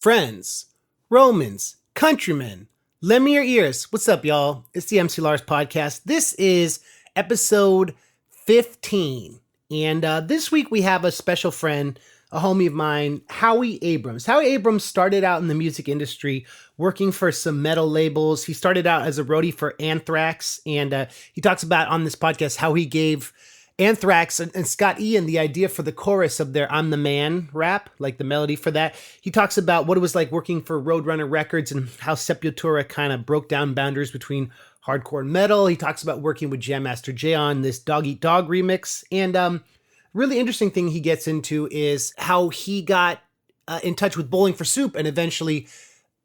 Friends, Romans, countrymen, lend me your ears. What's up, y'all? It's the MC Lars podcast. This is episode 15. And this week we have a special friend, a homie of mine, Howie Abrams. Howie Abrams started out in the music industry working for some metal labels. He started out as a roadie for Anthrax. And he talks about on this podcast how he gave Anthrax and Scott Ian the idea for the chorus of their I'm the Man rap, like the melody for that. He talks about what it was like working for Roadrunner Records and how Sepultura kind of broke down boundaries between hardcore and metal. He talks about working with Jam Master Jay on this Dog Eat Dog remix. And really interesting thing he gets into is how he got in touch with Bowling for Soup and eventually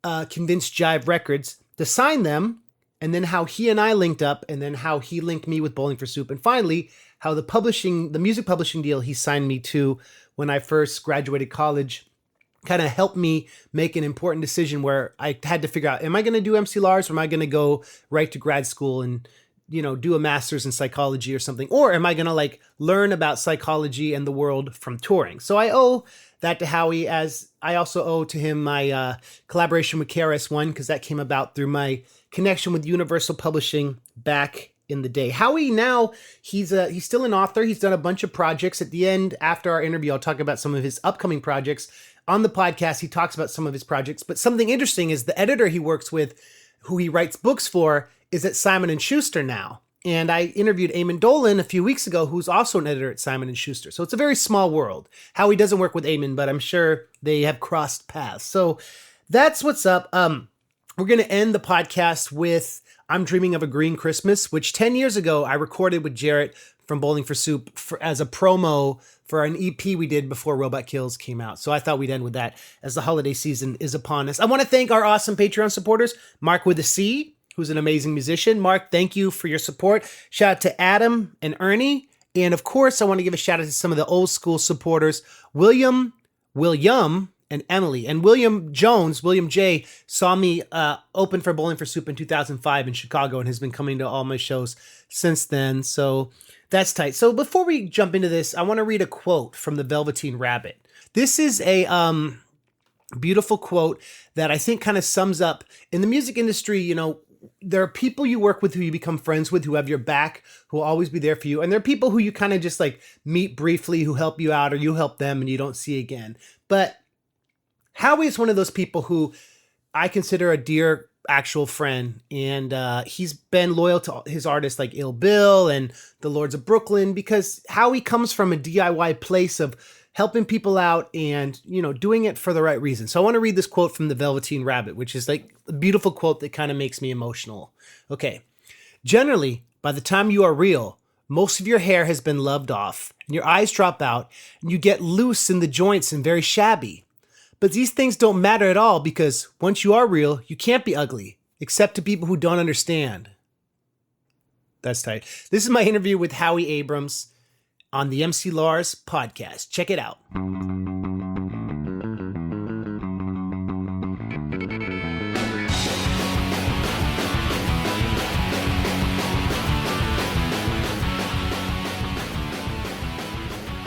convinced JIVE Records to sign them. And then how he and I linked up, and then how he linked me with Bowling for Soup. And finally, how the music publishing deal he signed me to when I first graduated college kind of helped me make an important decision where I had to figure out, am I going to do MC Lars, or am I going to go right to grad school and, you know, do a master's in psychology or something? Or am I going to learn about psychology and the world from touring? So I owe that to Howie, as I also owe to him my collaboration with KRS-One, because that came about through my connection with Universal Publishing back in the day. Howie now, he's still an author. He's done a bunch of projects. At the end, after our interview, I'll talk about some of his upcoming projects. On the podcast, he talks about some of his projects. But something interesting is the editor he works with, who he writes books for, is at Simon & Schuster now. And I interviewed Eamon Dolan a few weeks ago, who's also an editor at Simon & Schuster. So it's a very small world. Howie doesn't work with Eamon, but I'm sure they have crossed paths. So that's what's up. We're going to end the podcast with I'm Dreaming of a Green Christmas, which 10 years ago I recorded with Jarrett from Bowling for Soup as a promo for an EP we did before Robot Kills came out. So I thought we'd end with that as the holiday season is upon us. I want to thank our awesome Patreon supporters, Mark with a C, who's an amazing musician. Mark, thank you for your support. Shout out to Adam and Ernie. And of course, I want to give a shout out to some of the old school supporters, William, and Emily. And William J, saw me open for Bowling for Soup in 2005 in Chicago and has been coming to all my shows since then. So that's tight. So before we jump into this, I want to read a quote from the Velveteen Rabbit. This is a beautiful quote that I think kind of sums up in the music industry. You know, there are people you work with who you become friends with, who have your back, who will always be there for you. And there are people who you kind of just meet briefly, who help you out, or you help them and you don't see again. But Howie is one of those people who I consider a dear actual friend. And he's been loyal to his artists like ILL Bill and the Lords of Brooklyn, because Howie comes from a DIY place of helping people out and, you know, doing it for the right reason. So I want to read this quote from the Velveteen Rabbit, which is a beautiful quote that kind of makes me emotional. Okay. Generally, by the time you are real, most of your hair has been loved off and your eyes drop out and you get loose in the joints and very shabby. But these things don't matter at all, because once you are real, you can't be ugly, except to people who don't understand. That's tight. This is my interview with Howie Abrams on the MC Lars podcast. Check it out.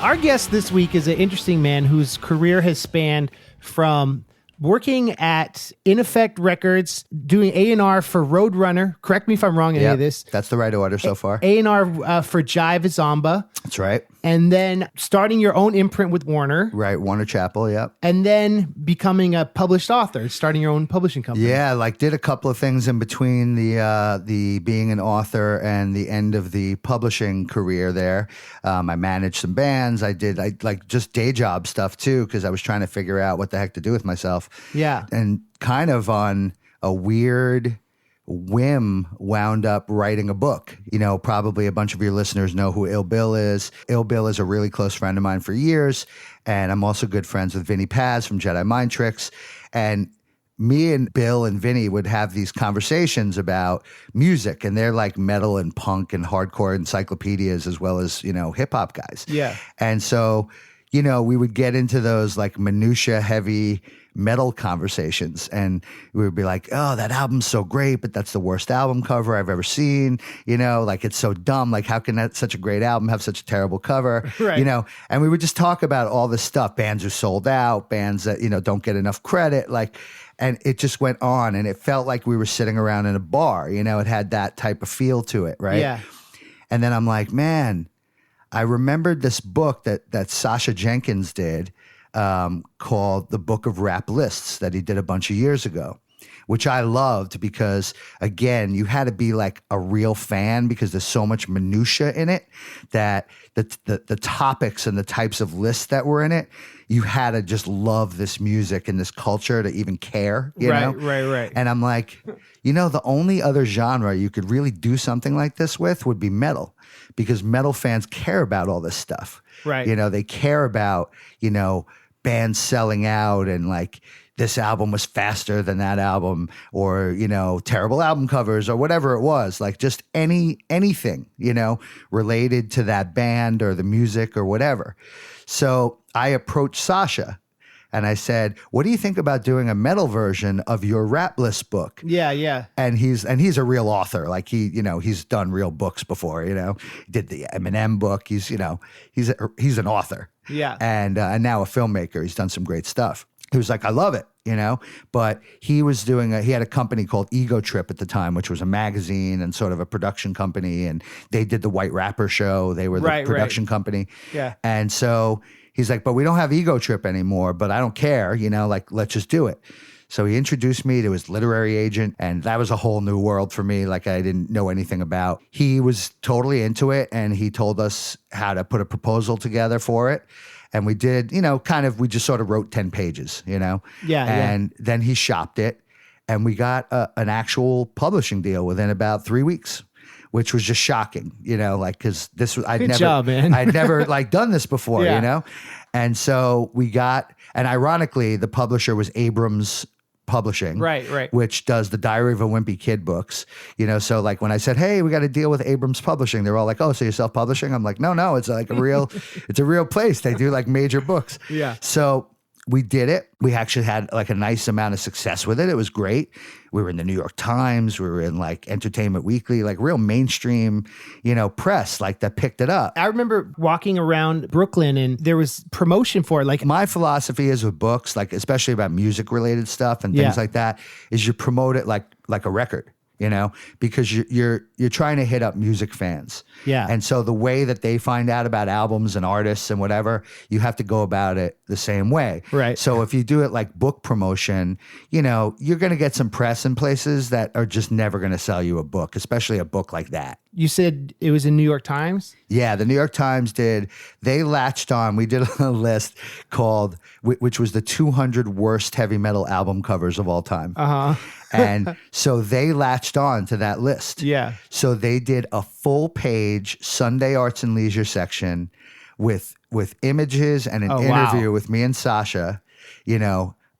Our guest this week is an interesting man whose career has spanned from working at In Effect Records, doing A&R for Roadrunner. Correct me if I'm wrong in any of this. That's the right order so far. A&R for Jive Zomba. That's right. And then starting your own imprint with Warner. Right, Warner Chappell, yep. And then becoming a published author, starting your own publishing company. Yeah, did a couple of things in between the being an author and the end of the publishing career there. I managed some bands. I just day job stuff too, because I was trying to figure out what the heck to do with myself. Yeah. And kind of on a weird whim wound up writing a book. You know, probably a bunch of your listeners know who ILL Bill is. ILL Bill is a really close friend of mine for years. And I'm also good friends with Vinny Paz from Jedi Mind Tricks. And me and Bill and Vinny would have these conversations about music, and they're like metal and punk and hardcore encyclopedias as well as, you know, hip hop guys. Yeah. And so, you know, we would get into those like minutia heavy metal conversations, and we would be like, oh, that album's so great, but that's the worst album cover I've ever seen. Like it's so dumb. Like how can that such a great album have such a terrible cover? Right. And we would just talk about all this stuff, bands who sold out, bands that, don't get enough credit. And it just went on, and it felt like we were sitting around in a bar, it had that type of feel to it. Right. Yeah. And then I'm like, man, I remembered this book that Sasha Jenkins did, called The Book of Rap Lists, that he did a bunch of years ago, which I loved because, again, you had to be like a real fan because there's so much minutia in it that the topics and the types of lists that were in it, you had to just love this music and this culture to even care, Right. And I'm like, the only other genre you could really do something like this with would be metal, because metal fans care about all this stuff. Right. They care about, bands selling out and like this album was faster than that album, or, terrible album covers or whatever it was, like just anything, related to that band or the music or whatever. So I approached Sasha and I said, what do you think about doing a metal version of your rap list book? Yeah. And he's a real author. Like he's done real books before, did the Eminem book. He's an author. Yeah. And now a filmmaker. He's done some great stuff. He was like, I love it, but he was he had a company called Ego Trip at the time, which was a magazine and sort of a production company. And they did the White Rapper show. They were the production company. Yeah. And so he's like, but we don't have Ego Trip anymore, but I don't care, let's just do it. So he introduced me to his literary agent, and that was a whole new world for me, like I didn't know anything about. He was totally into it, and he told us how to put a proposal together for it. And we did, we just sort of wrote 10 pages, Yeah. And then he shopped it, and we got an actual publishing deal within about 3 weeks, which was just shocking, because this was, I'd never like done this before, And so we got, and ironically, the publisher was Abrams Publishing, right, which does the Diary of a Wimpy Kid books, so like when I said, hey, we got to deal with Abrams Publishing, they're all like, oh, so you're self-publishing? I'm like, no, it's like it's a real place. They do like major books. Yeah. So we did it. We actually had like a nice amount of success with it. It was great. We were in the New York Times. We were in like Entertainment Weekly, like real mainstream, press like that picked it up. I remember walking around Brooklyn and there was promotion for it. Like my philosophy is with books, like especially about music related stuff and things like that, is you promote it like a record. Because you're trying to hit up music fans. Yeah. And so the way that they find out about albums and artists and whatever, you have to go about it the same way. Right. So if you do it like book promotion, you're going to get some press in places that are just never going to sell you a book, especially a book like that. You said it was in New York Times? Yeah, the New York Times did. They latched on. We did a list called, which was the 200 worst heavy metal album covers of all time. Uh-huh. And so they latched on to that list. Yeah. So they did a full page Sunday Arts and Leisure section with images and an interview with me and Sasha,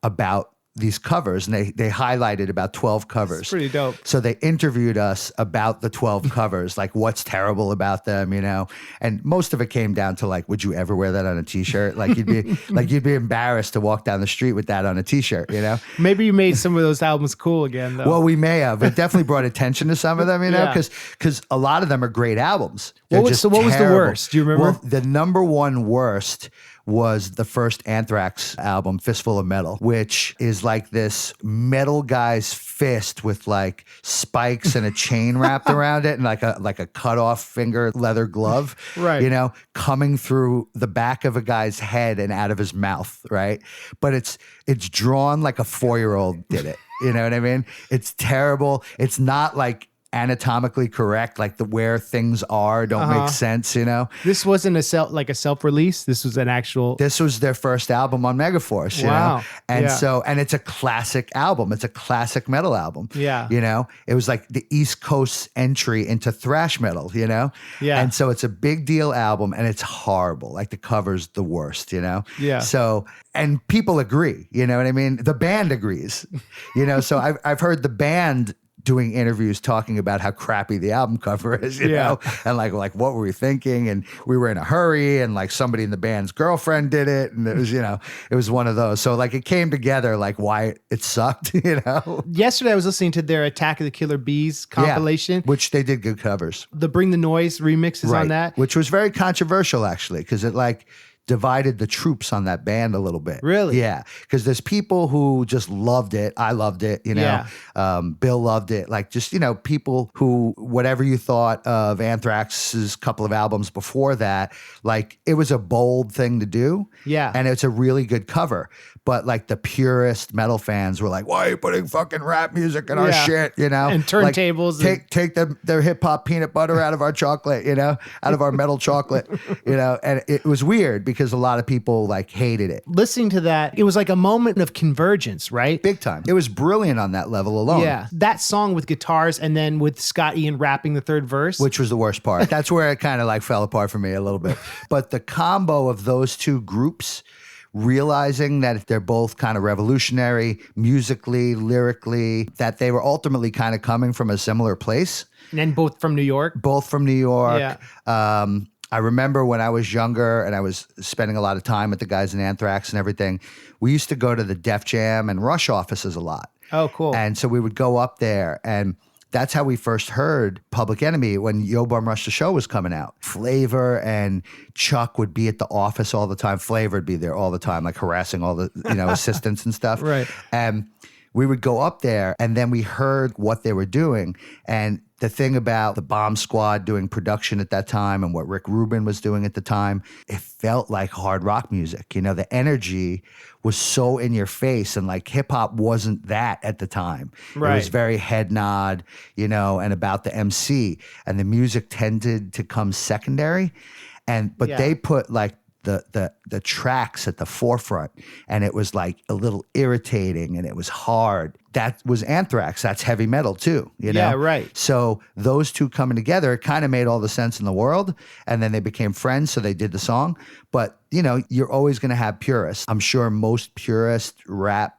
about these covers, and they highlighted about 12 covers. It's pretty dope. So they interviewed us about the 12 covers, like what's terrible about them, and most of it came down to like, would you ever wear that on a t-shirt? Like you'd be embarrassed to walk down the street with that on a t-shirt, Maybe you made some of those albums cool again, though. Well, we may have. It definitely brought attention to some of them, because a lot of them are great albums. What was the worst? Do you remember? Well, the number one worst was the first Anthrax album, Fistful of Metal, which is like this metal guy's fist with like spikes and a chain wrapped around it and like a cut off finger leather glove, right? Coming through the back of a guy's head and out of his mouth, right? But it's drawn like a 4-year-old did it. You know what I mean? It's terrible. It's not like anatomically correct, like where things are don't make sense, This wasn't a self-release. This was this was their first album on Megaforce, wow. And so, and it's a classic album. It's a classic metal album. Yeah. It was like the East Coast entry into thrash metal, Yeah. And so it's a big deal album and it's horrible. Like the cover's the worst, Yeah. So, and people agree, you know what I mean? The band agrees, so I've heard the band doing interviews talking about how crappy the album cover is, you know, and like what were we thinking? And we were in a hurry, and like somebody in the band's girlfriend did it, and it was, you know, it was one of those. So like it came together like why it sucked, you know. Yesterday I was listening to their Attack of the Killer Bees compilation, which they did good covers. The Bring the Noise remix is on that, which was very controversial actually, because it like divided the troops on that band a little bit. Really? Yeah. Because there's people who just loved it. I loved it, you know. Bill loved it. Like just, you know, people who, whatever you thought of Anthrax's couple of albums before that, like it was a bold thing to do. Yeah. And it's a really good cover. But like the purest metal fans were like, why are you putting fucking rap music in our shit, you know? And turntables. Like, take their hip hop peanut butter out of our chocolate, you know, out of our metal chocolate, you know? And it was weird because a lot of people like hated it. Listening to that, it was like a moment of convergence, right? Big time. It was brilliant on that level alone. Yeah. That song with guitars and then with Scott Ian rapping the third verse. Which was the worst part. That's where it kind of like fell apart for me a little bit. But the combo of those two groups, realizing that they're both kind of revolutionary musically, lyrically, that they were ultimately kind of coming from a similar place. And then both from New York. Both from New York. Yeah. I remember when I was younger and I was spending a lot of time with the guys in Anthrax and everything, we used to go to the Def Jam and Rush offices a lot. Oh, cool. And so we would go up there, and that's how we first heard Public Enemy when Yo Bum Rush the Show was coming out. Flavor and Chuck would be at the office all the time. Flavor would be there all the time, like harassing all the, you know, assistants and stuff. Right. And we would go up there, and then we heard what they were doing. And the thing about the Bomb Squad doing production at that time and what Rick Rubin was doing at the time, it felt like hard rock music. You know, the energy was so in your face, and like hip hop wasn't that at the time. Right. It was very head nod, you know, and about the MC, and the music tended to come secondary. But they put like the tracks at the forefront, and it was like a little irritating and it was hard. That was Anthrax. That's heavy metal too, you know? Yeah, right. So those two coming together, it kind of made all the sense in the world. And then they became friends, so they did the song. But, you know, you're always going to have purists. I'm sure most purist rap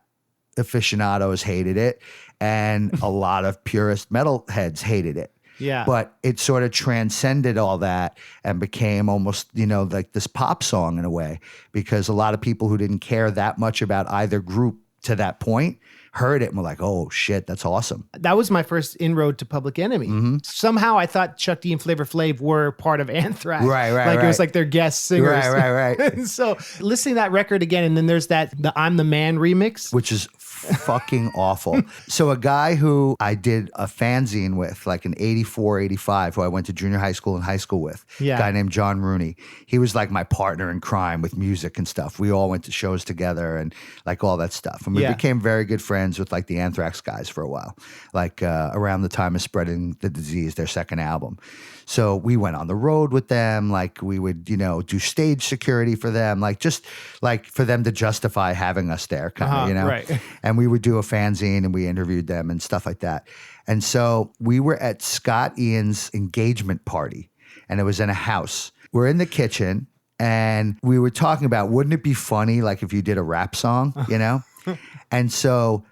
aficionados hated it, and a lot of purist metal heads hated it. Yeah. But it sort of transcended all that and became almost, you know, like this pop song in a way, because a lot of people who didn't care that much about either group to that point heard it and were like, oh shit, that's awesome. That was my first inroad to Public Enemy. Mm-hmm. Somehow I thought Chuck D and Flavor Flav were part of Anthrax. Right. It was like their guest singers. Right. So listening to that record again, and then there's the I'm the Man remix. Which is fucking awful. So a guy who I did a fanzine with, like in 84, 85, who I went to junior high school and high school with, a guy named John Rooney. He was like my partner in crime with music and stuff. We all went to shows together and like all that stuff. And we became very good friends with like the Anthrax guys for a while, like around the time of Spreading the Disease, their second album. So we went on the road with them. Like we would, you know, do stage security for them, like just like for them to justify having us there, kind of, you know? Right. And we would do a fanzine and we interviewed them and stuff like that. And so we were at Scott Ian's engagement party, and it was in a house. We're in the kitchen and we were talking about, wouldn't it be funny, like if you did a rap song, you know? And so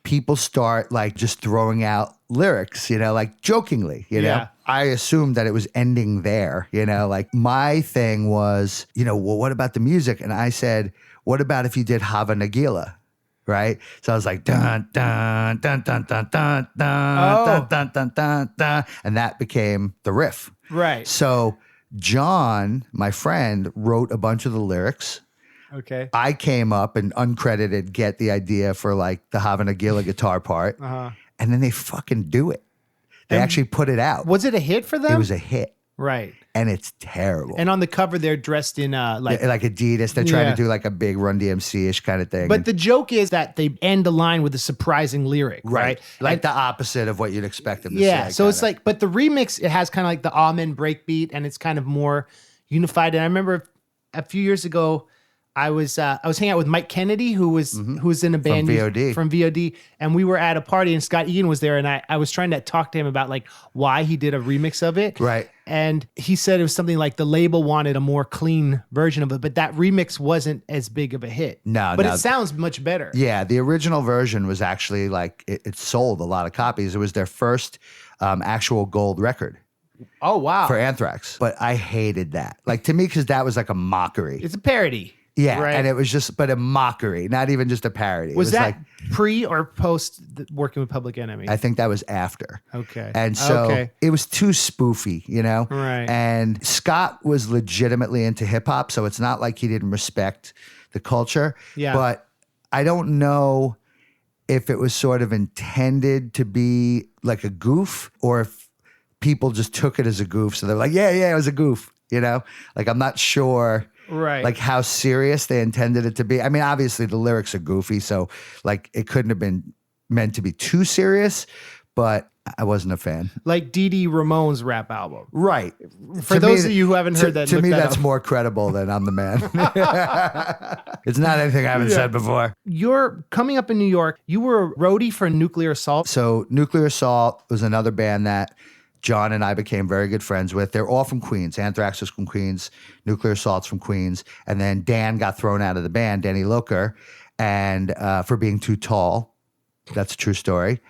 people start like just throwing out lyrics, you know, like jokingly, you know? I assumed that it was ending there, you know, like my thing was, you know, well, what about the music? And I said, what about if you did Hava Nagila? Right? So I was like, dun, dun, dun, dun, dun, dun, dun, dun, dun, dun, dun, dun. And that became the riff. Right. So John, my friend, wrote a bunch of the lyrics. Okay. I came up and uncredited get the idea for like the Hava Nagila guitar part. And then they fucking do it. They actually put it out. Was it a hit for them? It was a hit. Right. And it's terrible. And on the cover, they're dressed in like Adidas. They're trying to do like a big Run DMC-ish kind of thing. But the joke is that they end the line with a surprising lyric, right? Like the opposite of what you'd expect them to say. Yeah. So kinda. it's like, but the remix, it has kind of like the Amen breakbeat, and it's kind of more unified. And I remember a few years ago, I was hanging out with Mike Kennedy, who was in a band from VOD, and we were at a party, and Scott Ian was there, and I was trying to talk to him about like why he did a remix of it. Right. And he said it was something like the label wanted a more clean version of it, but that remix wasn't as big of a hit. But it sounds much better. Yeah, the original version was actually like, it sold a lot of copies. It was their first actual gold record. Oh, wow. For Anthrax. But I hated that. Like, to me, because that was like a mockery. It's a parody. Yeah, right? And it was just, but a mockery, not even just a parody. Was that like, pre or post working with Public Enemy? I think that was after. Okay. And so it was too spoofy, you know? Right. And Scott was legitimately into hip hop, so it's not like he didn't respect the culture. Yeah. But I don't know if it was sort of intended to be like a goof or if people just took it as a goof. So they're like, yeah, it was a goof, you know? Like, I'm not sure. Right. Like how serious they intended it to be. I mean, obviously the lyrics are goofy, so like it couldn't have been meant to be too serious, but I wasn't a fan. Like Dee Dee Ramone's rap album. Right. For those of you who haven't heard that, to me, that's up. more credible than I'm the man. It's not anything I haven't said before. You're coming up in New York. You were a roadie for Nuclear Assault. So Nuclear Assault was another band that John and I became very good friends with. They're all from Queens. Anthrax is from Queens. Nuclear Assault's from Queens. And then Dan got thrown out of the band, Danny Loker, and for being too tall. That's a true story.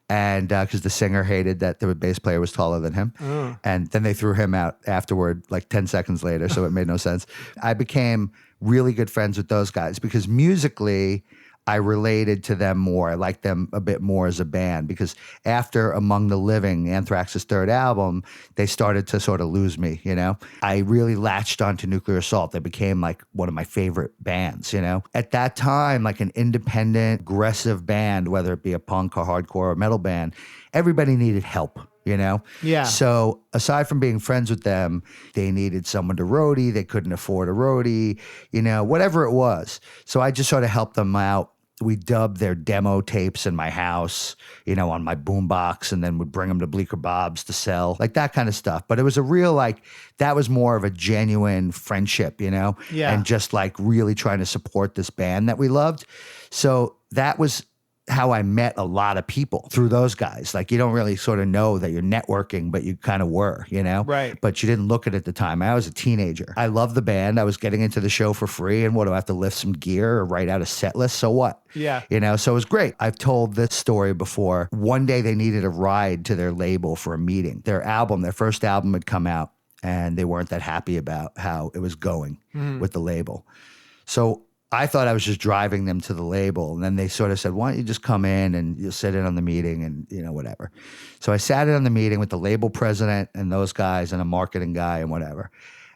And because the singer hated that the bass player was taller than him. Oh. And then they threw him out afterward, like 10 seconds later, so it made no sense. I became really good friends with those guys because musically, I related to them more. I liked them a bit more as a band because after Among the Living, Anthrax's third album, they started to sort of lose me, you know? I really latched onto Nuclear Assault. They became like one of my favorite bands, you know? At that time, like an independent, aggressive band, whether it be a punk or hardcore or metal band, everybody needed help. You know? Yeah. So aside from being friends with them, they needed someone to roadie. They couldn't afford a roadie, you know, whatever it was. So I just sort of helped them out. We dubbed their demo tapes in my house, you know, on my boombox, and then would bring them to Bleecker Bob's to sell, like that kind of stuff. But it was a real, like, that was more of a genuine friendship, you know? Yeah. And just like really trying to support this band that we loved. So that was how I met a lot of people through those guys. Like, you don't really sort of know that you're networking, but you kind of were, you know? Right. But you didn't look at it at the time. I was a teenager. I loved the band. I was getting into the show for free. And what, do I have to lift some gear or write out a set list? So what? Yeah. You know, so it was great. I've told this story before. One day they needed a ride to their label for a meeting. Their first album had come out, and they weren't that happy about how it was going with the label. So I thought I was just driving them to the label. And then they sort of said, why don't you just come in and you'll sit in on the meeting and, you know, whatever. So I sat in on the meeting with the label president and those guys and a marketing guy and whatever.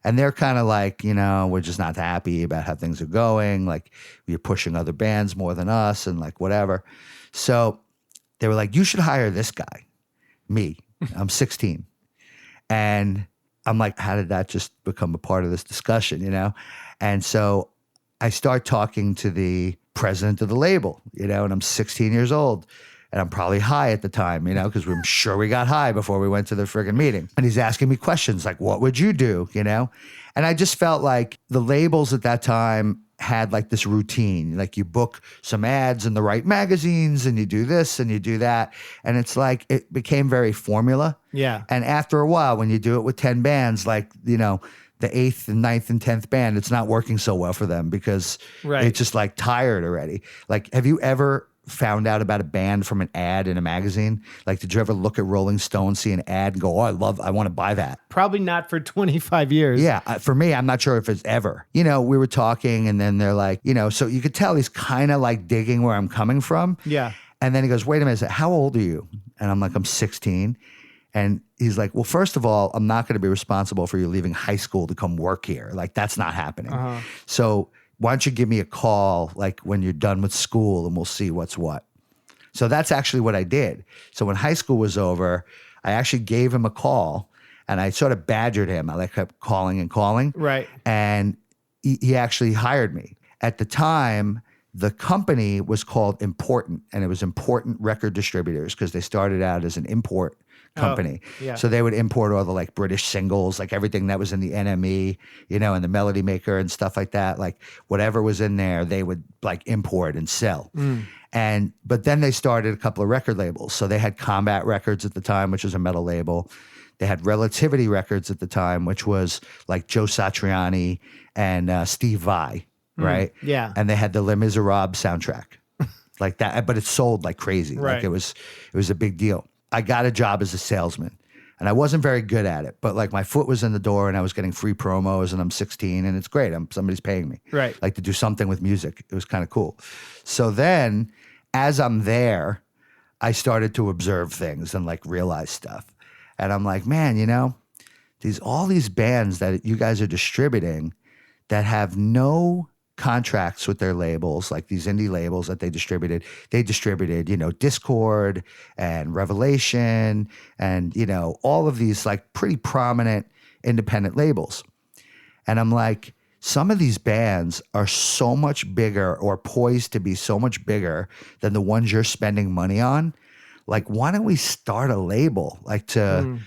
And they're kind of like, you know, we're just not happy about how things are going. Like, you're pushing other bands more than us and like whatever. So they were like, you should hire this guy, me. I'm 16. And I'm like, how did that just become a part of this discussion, you know? And so I start talking to the president of the label, you know, and I'm 16 years old and I'm probably high at the time, you know, because I'm sure we got high before we went to the friggin' meeting. And he's asking me questions like, what would you do, you know? And I just felt like the labels at that time had like this routine, like you book some ads in the right magazines and you do this and you do that. And it's like, it became very formula. Yeah. And after a while, when you do it with 10 bands, like, you know, the 8th and 9th and 10th band, it's not working so well for them because it's just like tired already. Like, have you ever found out about a band from an ad in a magazine? Like, did you ever look at Rolling Stone, see an ad and go, oh, I want to buy that? Probably not for 25 years. Yeah. For me, I'm not sure if it's ever. You know, we were talking and then they're like, you know, so you could tell he's kind of like digging where I'm coming from. Yeah. And then he goes, wait a minute, how old are you? And I'm like, I'm 16. And he's like, well, first of all, I'm not going to be responsible for you leaving high school to come work here. Like, that's not happening. So why don't you give me a call, like, when you're done with school, and we'll see what's what. So that's actually what I did. So when high school was over, I actually gave him a call, and I sort of badgered him. I like kept calling and calling. Right. And he actually hired me. At the time, the company was called Important, and it was Important Record Distributors because they started out as an import company. Yeah. So they would import all the like British singles, like everything that was in the NME, you know, and the Melody Maker and stuff like that. Like whatever was in there, they would like import and sell. But then they started a couple of record labels. So they had Combat Records at the time, which was a metal label. They had Relativity Records at the time, which was like Joe Satriani and Steve Vai, right? Yeah. And they had the Les Miserables soundtrack like that, but it sold like crazy. Right. Like it was a big deal. I got a job as a salesman. And I wasn't very good at it, but like my foot was in the door and I was getting free promos and I'm 16 and it's great. Somebody's paying me. Right. Like to do something with music. It was kind of cool. So then as I'm there, I started to observe things and like realize stuff. And I'm like, man, you know, all these bands that you guys are distributing that have no contracts with their labels, like these indie labels that they distributed, you know, Discord and Revelation and, you know, all of these like pretty prominent independent labels. And I'm like, some of these bands are so much bigger or poised to be so much bigger than the ones you're spending money on. Like, why don't we start a label like to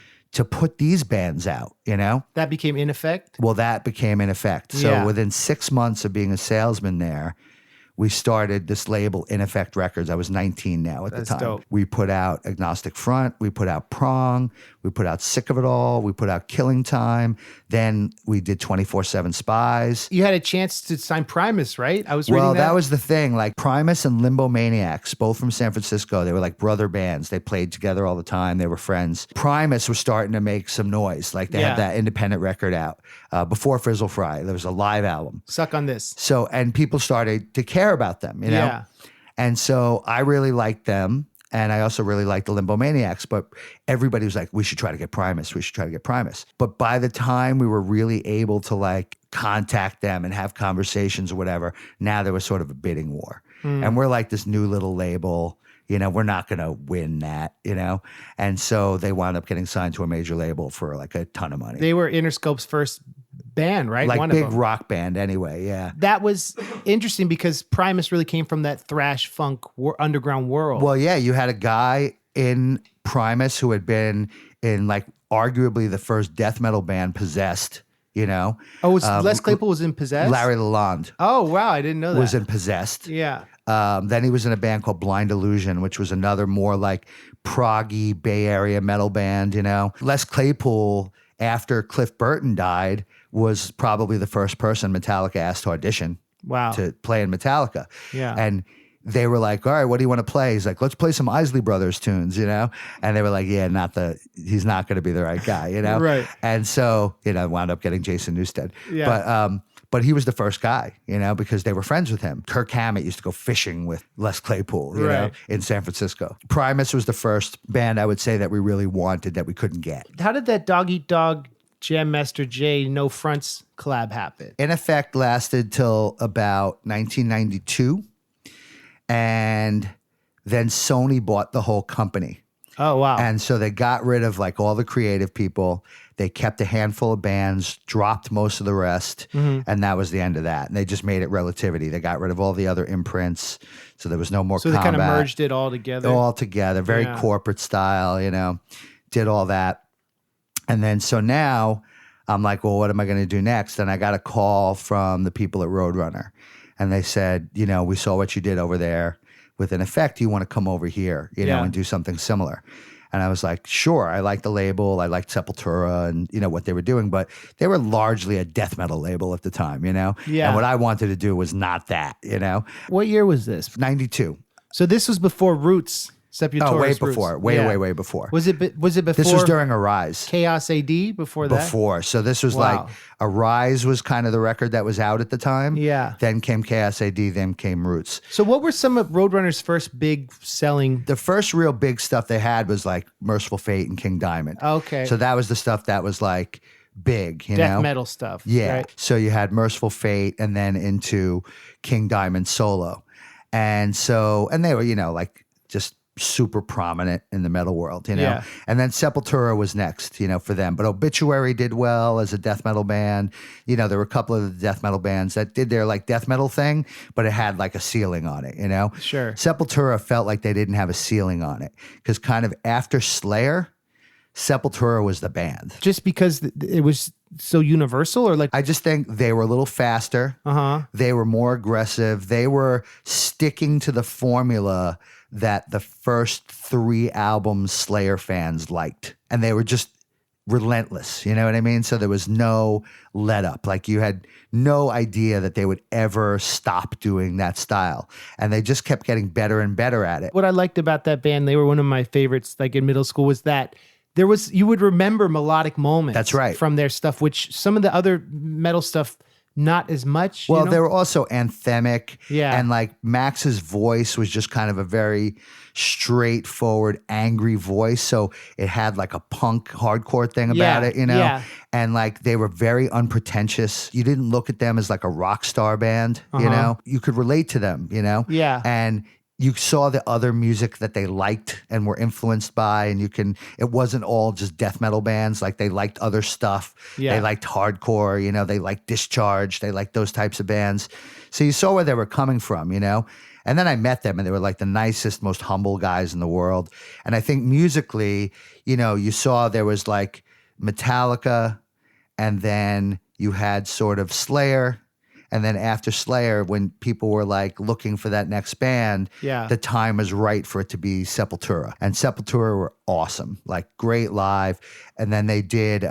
put these bands out, you know? That became In Effect? Well, that became In Effect. So within 6 months of being a salesman there, we started this label, In Effect Records. I was 19 now at the time. Dope. We put out Agnostic Front. We put out Prong. We put out Sick of It All. We put out Killing Time. Then we did 24/7 Spies. You had a chance to sign Primus, right? I was reading Well, that. that was the thing. Like Primus and Limbo Maniacs, both from San Francisco. They were like brother bands. They played together all the time. They were friends. Primus was starting to make some noise. Like they had that independent record out before Frizzle Fry. There was a live album. Suck on This. So, and people started to care about them, you know? Yeah. And so I really liked them. And I also really liked the Limbo Maniacs, but everybody was like, we should try to get Primus. We should try to get Primus. But by the time we were really able to like contact them and have conversations or whatever, now there was sort of a bidding war. And we're like this new little label, you know, we're not going to win that, you know? And so they wound up getting signed to a major label for like a ton of money. They were Interscope's first band, right? Like One big of them. rock band anyway, yeah. That was interesting because Primus really came from that thrash funk underground world. Well, yeah, you had a guy in Primus who had been in like arguably the first death metal band, Possessed, you know? Oh, Les Claypool was in Possessed? Larry Lalonde Oh, wow. I didn't know that. was in Possessed. Yeah. Then he was in a band called Blind Illusion, which was another more like proggy Bay Area metal band, you know? Les Claypool, after Cliff Burton died, was probably the first person Metallica asked to audition to play in Metallica. Yeah. And they were like, all right, what do you want to play? He's like, let's play some Isley Brothers tunes, you know? And they were like, yeah, he's not going to be the right guy, you know? Right. And so, you know, wound up getting Jason Newsted. Yeah. But he was the first guy, you know, because they were friends with him. Kirk Hammett used to go fishing with Les Claypool, you know, in San Francisco. Primus was the first band I would say that we really wanted that we couldn't get. How did that Dog Eat Dog Jam Master Jay No Fronts collab happen? In Effect lasted till about 1992. And then Sony bought the whole company. Oh, wow. And so they got rid of like all the creative people. They kept a handful of bands, dropped most of the rest, and that was the end of that. And they just made it Relativity. They got rid of all the other imprints, so there was no more So combat. they kind of merged it all together? All together, very corporate style, you know, did all that. And then so now I'm like, well, what am I going to do next? And I got a call from the people at Roadrunner. And they said, you know, we saw what you did over there with In Effect. You want to come over here, you know, and do something similar. And I was like, sure, I like the label. I liked Sepultura and, you know, what they were doing. But they were largely a death metal label at the time, you know? Yeah. And what I wanted to do was not that, you know? What year was this? 92. So this was before Roots. Sepultura's Oh, way Roots. before. Way before. Was it before? This was during Arise. Chaos AD before that? Before. So this was Wow. like Arise was kind of the record that was out at the time. Yeah. Then came Chaos AD, then came Roots. So what were some of Roadrunner's first big selling? The first real big stuff they had was like Merciful Fate and King Diamond. Okay. So that was the stuff that was like big, you know? Death metal stuff. Yeah. Right? So you had Merciful Fate and then into King Diamond solo. And they were, you know, like just super prominent in the metal world, you know? Yeah. And then Sepultura was next, you know, for them. But Obituary did well as a death metal band. You know, there were a couple of the death metal bands that did their like death metal thing, but it had like a ceiling on it, you know? Sure. Sepultura felt like they didn't have a ceiling on it because kind of after Slayer, Sepultura was the band. Just because it was so universal, or like? I just think they were a little faster. They were more aggressive. They were sticking to the formula that the first 3 albums Slayer fans liked. And they were just relentless. You know what I mean? So there was no let up. Like you had no idea that they would ever stop doing that style. And they just kept getting better and better at it. What I liked about that band, they were one of my favorites, like in middle school, was that you would remember melodic moments. That's right. From their stuff, which some of the other metal stuff, not as much. Well, you know? they were also anthemic. Yeah. And like Max's voice was just kind of a very straightforward, angry voice. So it had like a punk hardcore thing about it, you know? Yeah. And like they were very unpretentious. You didn't look at them as like a rock star band, you know? You could relate to them, you know? Yeah. And you saw the other music that they liked and were influenced by, and it wasn't all just death metal bands. Like they liked other stuff. Yeah. They liked hardcore, you know, they liked Discharge. They liked those types of bands. So you saw where they were coming from, you know? And then I met them and they were like the nicest, most humble guys in the world. And I think musically, you know, you saw there was like Metallica, and then you had sort of Slayer. And then after Slayer, when people were like looking for that next band, the time was right for it to be Sepultura. And Sepultura were awesome, like great live. And then they did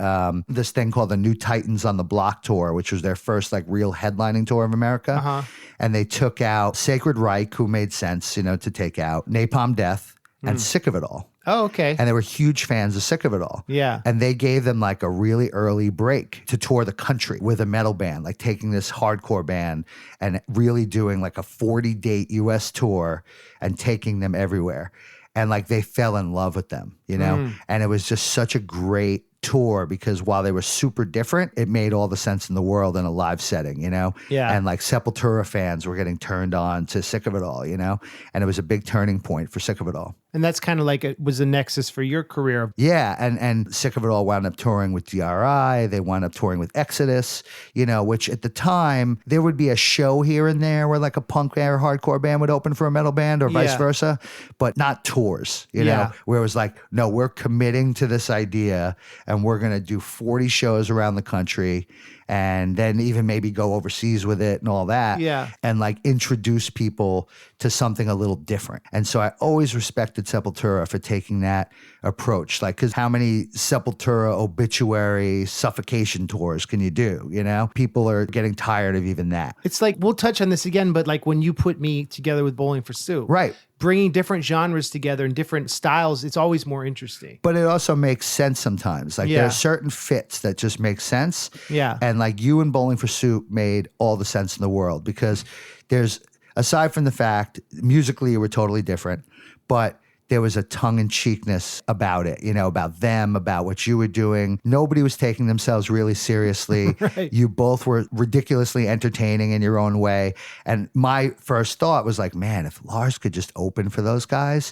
this thing called the New Titans on the Block tour, which was their first like real headlining tour of America. And they took out Sacred Reich, who made sense, you know, to take out Napalm Death and Sick of It All. Oh, okay. And they were huge fans of Sick of It All. Yeah. And they gave them like a really early break to tour the country with a metal band, like taking this hardcore band and really doing like a 40-date US tour and taking them everywhere. And like they fell in love with them, you know? And it was just such a great tour because while they were super different, it made all the sense in the world in a live setting, you know? Yeah. And like Sepultura fans were getting turned on to Sick of It All, you know? And it was a big turning point for Sick of It All. And that's kind of like it was a nexus for your career. Yeah, and Sick of It All wound up touring with DRI. They wound up touring with Exodus, you know, which at the time, there would be a show here and there where like a punk or hardcore band would open for a metal band or vice versa, but not tours, you know, where it was like, no, we're committing to this idea and we're going to do 40 shows around the country and then even maybe go overseas with it and all that. Yeah. And like introduce people to something a little different. And so I always respected Sepultura for taking that approach. Like, because how many Sepultura obituary suffocation tours can you do? You know, people are getting tired of even that. It's like, we'll touch on this again, but like when you put me together with Bowling for Soup. Right. Bringing different genres together and different styles, it's always more interesting. But it also makes sense sometimes. Like there are certain fits that just make sense. Yeah. And like you and Bowling for Soup made all the sense in the world because there's, aside from the fact, musically you were totally different, but there was a tongue-in-cheekness about it, you know, about them, about what you were doing. Nobody was taking themselves really seriously. Right. You both were ridiculously entertaining in your own way. And my first thought was like, man, if Lars could just open for those guys,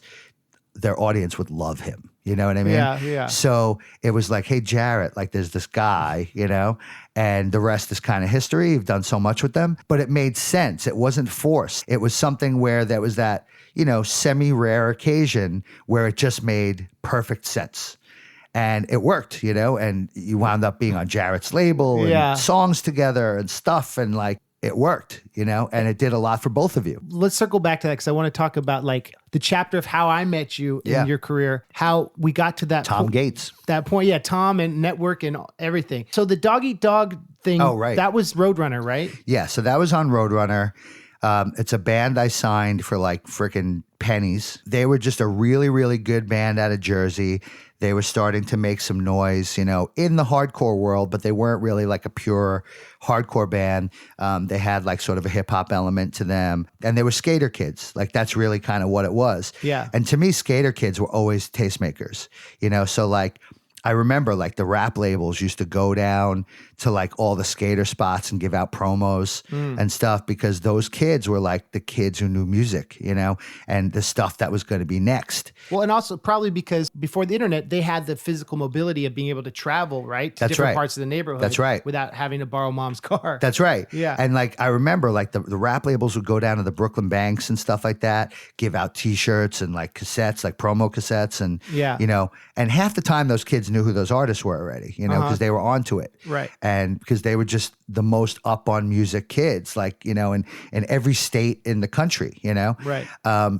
their audience would love him. You know what I mean? Yeah. So it was like, hey, Jarrett, like there's this guy, you know, and the rest is kind of history. You've done so much with them, but it made sense. It wasn't forced. It was something where there was that, you know, semi-rare occasion where it just made perfect sense. And it worked, you know, and you wound up being on Jarrett's label and songs together and stuff. And like, it worked, you know, and it did a lot for both of you. Let's circle back to that because I want to talk about like the chapter of how I met you in your career, how we got to that Tom Gates. That point, yeah, Tom and network and everything. So the Dog Eat Dog thing, that was Roadrunner, right? Yeah, so that was on Roadrunner. It's a band I signed for like freaking pennies. They were just a really, really good band out of Jersey. They were starting to make some noise, you know, in the hardcore world, but they weren't really like a pure hardcore band. They had like sort of a hip hop element to them, and they were skater kids. Like that's really kind of what it was. Yeah. And to me, skater kids were always tastemakers, you know, so like I remember like the rap labels used to go down to like all the skater spots and give out promos and stuff because those kids were like the kids who knew music, you know, and the stuff that was going to be next. Well, and also probably because before the internet, they had the physical mobility of being able to travel, right? To different parts of the neighborhood. That's right. Without having to borrow mom's car. That's right. Yeah. And like, I remember like the rap labels would go down to the Brooklyn banks and stuff like that, give out t-shirts and like cassettes, like promo cassettes and, you know, and half the time those kids kids knew who those artists were already, you know, because they were onto it. Right. And because they were just the most up on music kids, like, you know, in every state in the country, you know? Right.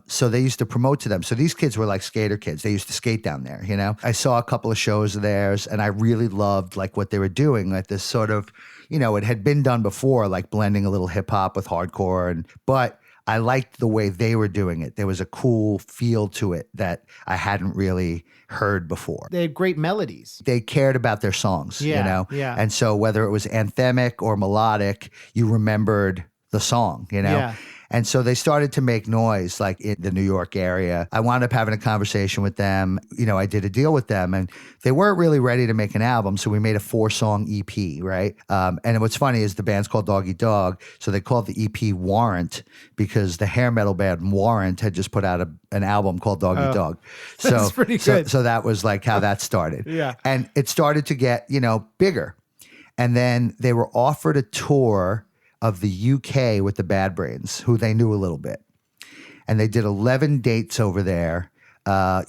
So they used to promote to them. So these kids were like skater kids. They used to skate down there, you know? I saw a couple of shows of theirs and I really loved like what they were doing, like this sort of, you know, it had been done before, like blending a little hip hop with hardcore, but I liked the way they were doing it. There was a cool feel to it that I hadn't really heard before. They had great melodies. They cared about their songs, you know? Yeah. And so whether it was anthemic or melodic, you remembered the song, you know? Yeah. And so they started to make noise like in the New York area. I wound up having a conversation with them. You know, I did a deal with them and they weren't really ready to make an album. So we made a 4-song EP, right? And what's funny is the band's called Dog Eat Dog. So they called the EP Warrant because the hair metal band Warrant had just put out an album called Dog Eat Dog. So, that's pretty good. So that was like how that started. Yeah. And it started to get, you know, bigger. And then they were offered a tour of the UK with the Bad Brains, who they knew a little bit. And they did 11 dates over there,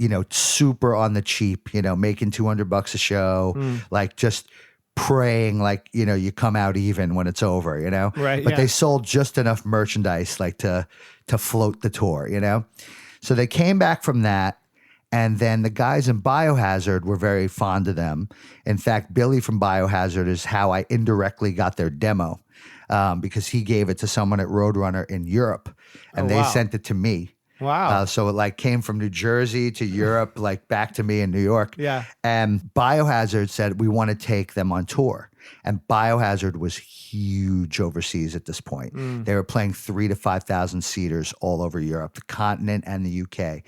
you know, super on the cheap, you know, making $200 a show, like just praying like, you know, you come out even when it's over, you know? Right. But they sold just enough merchandise like to float the tour, you know? So they came back from that. And then the guys in Biohazard were very fond of them. In fact, Billy from Biohazard is how I indirectly got their demo. Because he gave it to someone at Roadrunner in Europe, and they sent it to me. Wow. So it like came from New Jersey to Europe, like back to me in New York. Yeah. And Biohazard said, we want to take them on tour. And Biohazard was huge overseas at this point. They were playing 3,000 to 5,000 seaters all over Europe, the continent and the UK.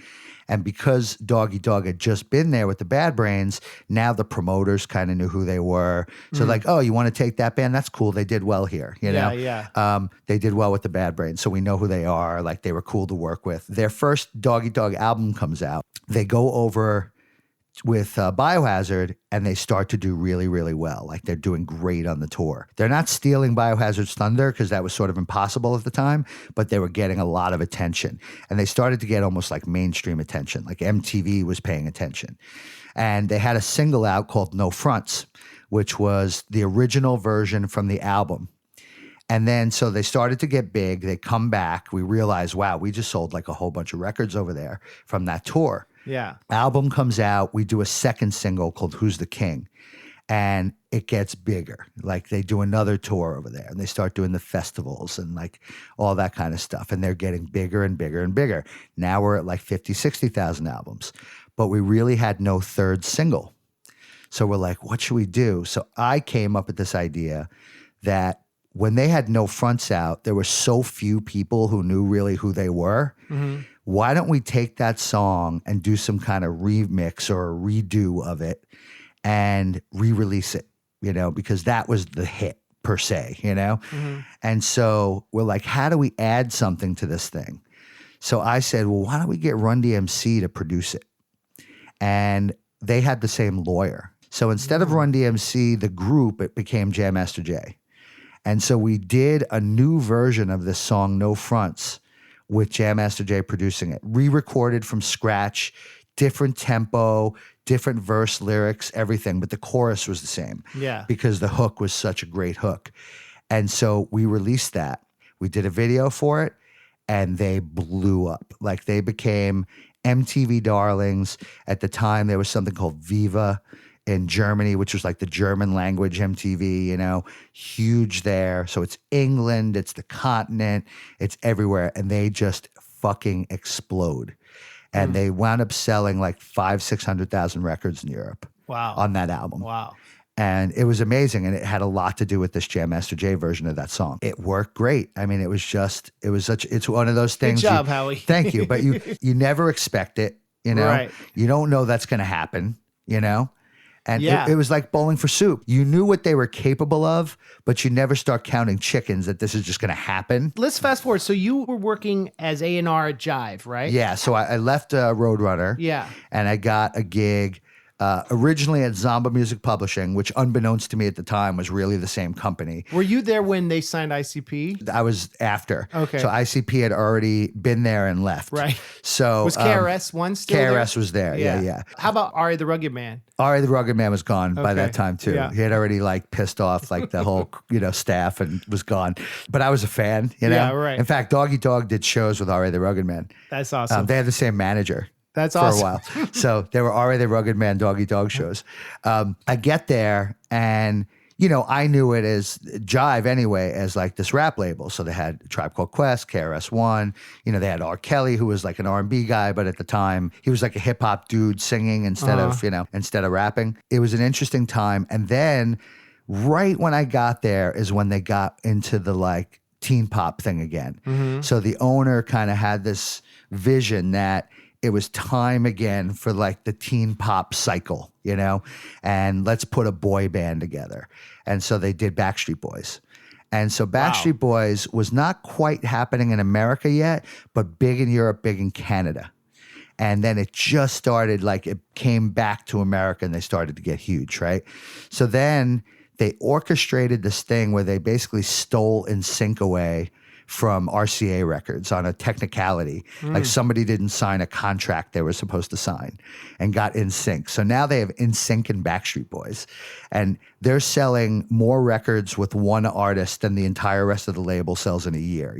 And because Dog Eat Dog had just been there with the Bad Brains, now the promoters kind of knew who they were. So like, oh, you want to take that band? That's cool. They did well here, you know? Yeah. They did well with the Bad Brains, so we know who they are. Like they were cool to work with. Their first Dog Eat Dog album comes out. They go over with Biohazard and they start to do really, really well. Like they're doing great on the tour. They're not stealing Biohazard's thunder because that was sort of impossible at the time, but they were getting a lot of attention. And they started to get almost like mainstream attention, like MTV was paying attention. And they had a single out called No Fronts, which was the original version from the album. And then so they started to get big. They come back. We realized, wow, we just sold like a whole bunch of records over there from that tour. Yeah. Album comes out. We do a second single called Who's the King? And it gets bigger. Like they do another tour over there and they start doing the festivals and like all that kind of stuff. And they're getting bigger and bigger and bigger. Now we're at like 50, 60,000 albums. But we really had no third single. So we're like, what should we do? So I came up with this idea that when they had No Fronts out, there were so few people who knew really who they were. Why don't we take that song and do some kind of remix or a redo of it and re-release it, you know, because that was the hit per se, you know? And so we're like, how do we add something to this thing? So I said, well, why don't we get Run DMC to produce it? And they had the same lawyer. So instead of Run DMC, the group, it became Jam Master Jay. And so we did a new version of this song, No Fronts, with Jam Master Jay producing it, re-recorded from scratch, different tempo, different verse lyrics, everything, but the chorus was the same. Yeah. Because the hook was such a great hook. And so we released that. We did a video for it, and they blew up. Like they became MTV darlings. At the time, there was something called Viva in Germany, which was like the German language MTV, you know, huge there. So it's England, it's the continent, it's everywhere. And they just fucking explode. And they wound up selling like 500,000-600,000 records in Europe. Wow. On that album. Wow. And it was amazing. And it had a lot to do with this Jam Master Jay version of that song. It worked great. I mean, it's one of those things. Good job, Howie. Thank you. But you never expect it, you know? Right. You don't know that's going to happen, you know? And Yeah. it was like bowling for soup. You knew what they were capable of, but you never start counting chickens that this is just going to happen. Let's fast forward. So you were working as A&R at JIVE, right? Yeah. So I left Roadrunner. Yeah. And I got a gig originally at Zomba Music Publishing, which unbeknownst to me at the time was really the same company. Were you there when they signed ICP? I was after. Okay. So ICP had already been there and left. Right. So Was KRS-One still there? KRS was there. Yeah. How about Ari the Rugged Man? Ari the Rugged Man was gone by Okay. that time too. Yeah. He had already like pissed off like the whole staff and was gone. But I was a fan. Yeah, right. In fact, Doggy Dog did shows with Ari the Rugged Man. That's awesome. They had the same manager. That's for awesome. a while. So they were already the Rugged Man, Doggy Dog shows. I get there and, I knew it as Jive anyway, as like this rap label. So they had Tribe Called Quest, KRS-One. They had R. Kelly, who was like an R&B guy, but at the time he was like a hip hop dude singing instead of rapping. It was an interesting time. And then right when I got there is when they got into the like teen pop thing again. Mm-hmm. So the owner kind of had this vision that it was time again for like the teen pop cycle, and let's put a boy band together. And so they did Backstreet Boys. And so Backstreet Boys was not quite happening in America yet, but big in Europe, big in Canada. And then it just started, like it came back to America and they started to get huge, right? So then they orchestrated this thing where they basically stole NSYNC away from RCA Records on a technicality. Like somebody didn't sign a contract they were supposed to sign and got NSYNC. So now they have NSYNC and Backstreet Boys. And they're selling more records with one artist than the entire rest of the label sells in a year.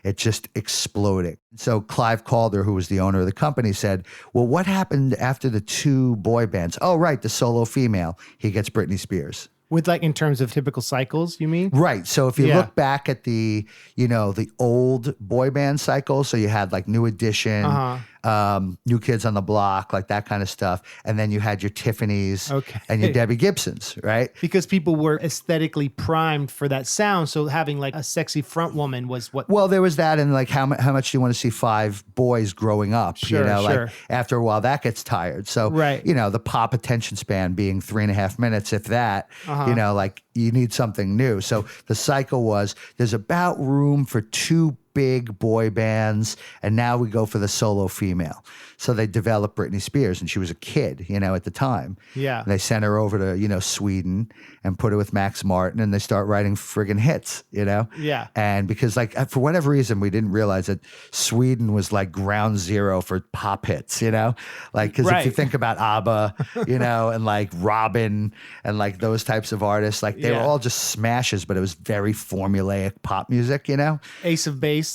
It just exploding. So Clive Calder, who was the owner of the company, said, well, what happened after the two boy bands? Oh, right, the solo female. He gets Britney Spears. With like in terms of typical cycles, you mean? Right. So if you look back at the old boy band cycle, so you had like New Edition, New Kids on the Block, like that kind of stuff. And then you had your Tiffany's and your Debbie Gibsons, right? Because people were aesthetically primed for that sound. So having like a sexy front woman was what... Well, there was that, and like how much do you want to see five boys growing up? Sure. Like after a while that gets tired. So, the pop attention span being 3.5 minutes, if that, like you need something new. So the cycle was there's about room for two big boy bands, and now we go for the solo female. So they developed Britney Spears, and she was a kid, at the time. Yeah. And they sent her over to, Sweden and put her with Max Martin, and they start writing friggin' hits, Yeah. And because like for whatever reason, we didn't realize that Sweden was like ground zero for pop hits, like, because if you think about ABBA, and like Robin and like those types of artists, like they were all just smashes, but it was very formulaic pop music, Ace of Base.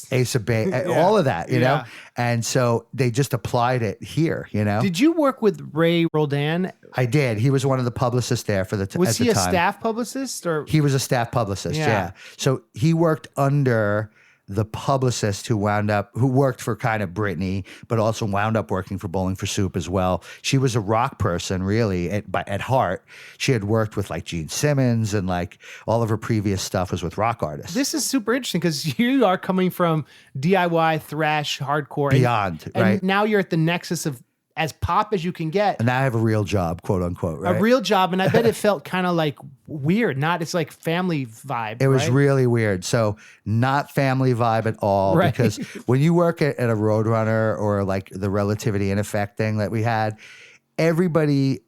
All of that, know? And so they just applied it here, Did you work with Ray Roldan? I did. He was one of the publicists there for the time. Was he a staff publicist or? He was a staff publicist, yeah. So he worked under the publicist who worked for kind of Britney, but also wound up working for Bowling for Soup as well. She was a rock person, really, at heart. She had worked with like Gene Simmons, and like all of her previous stuff was with rock artists. This is super interesting because you are coming from DIY, thrash, hardcore. Beyond, and right? Now you're at the nexus of as pop as you can get. And now I have a real job, quote unquote, right? A real job. And I bet it felt kind of like weird. It's like family vibe. It was really weird. So not family vibe at all. Right. Because when you work at a Roadrunner or like the Relativity in Effect thing that we had, everybody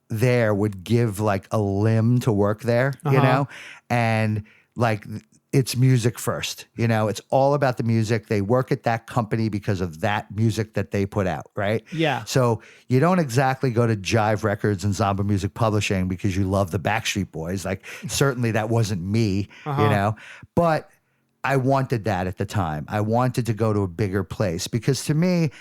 there would give like a limb to work there, and like it's music first, it's all about the music. They work at that company because of that music that they put out, right? Yeah. So you don't exactly go to JIVE Records and Zomba Music Publishing because you love the Backstreet Boys. Like certainly that wasn't me, but I wanted that at the time. I wanted to go to a bigger place because to me,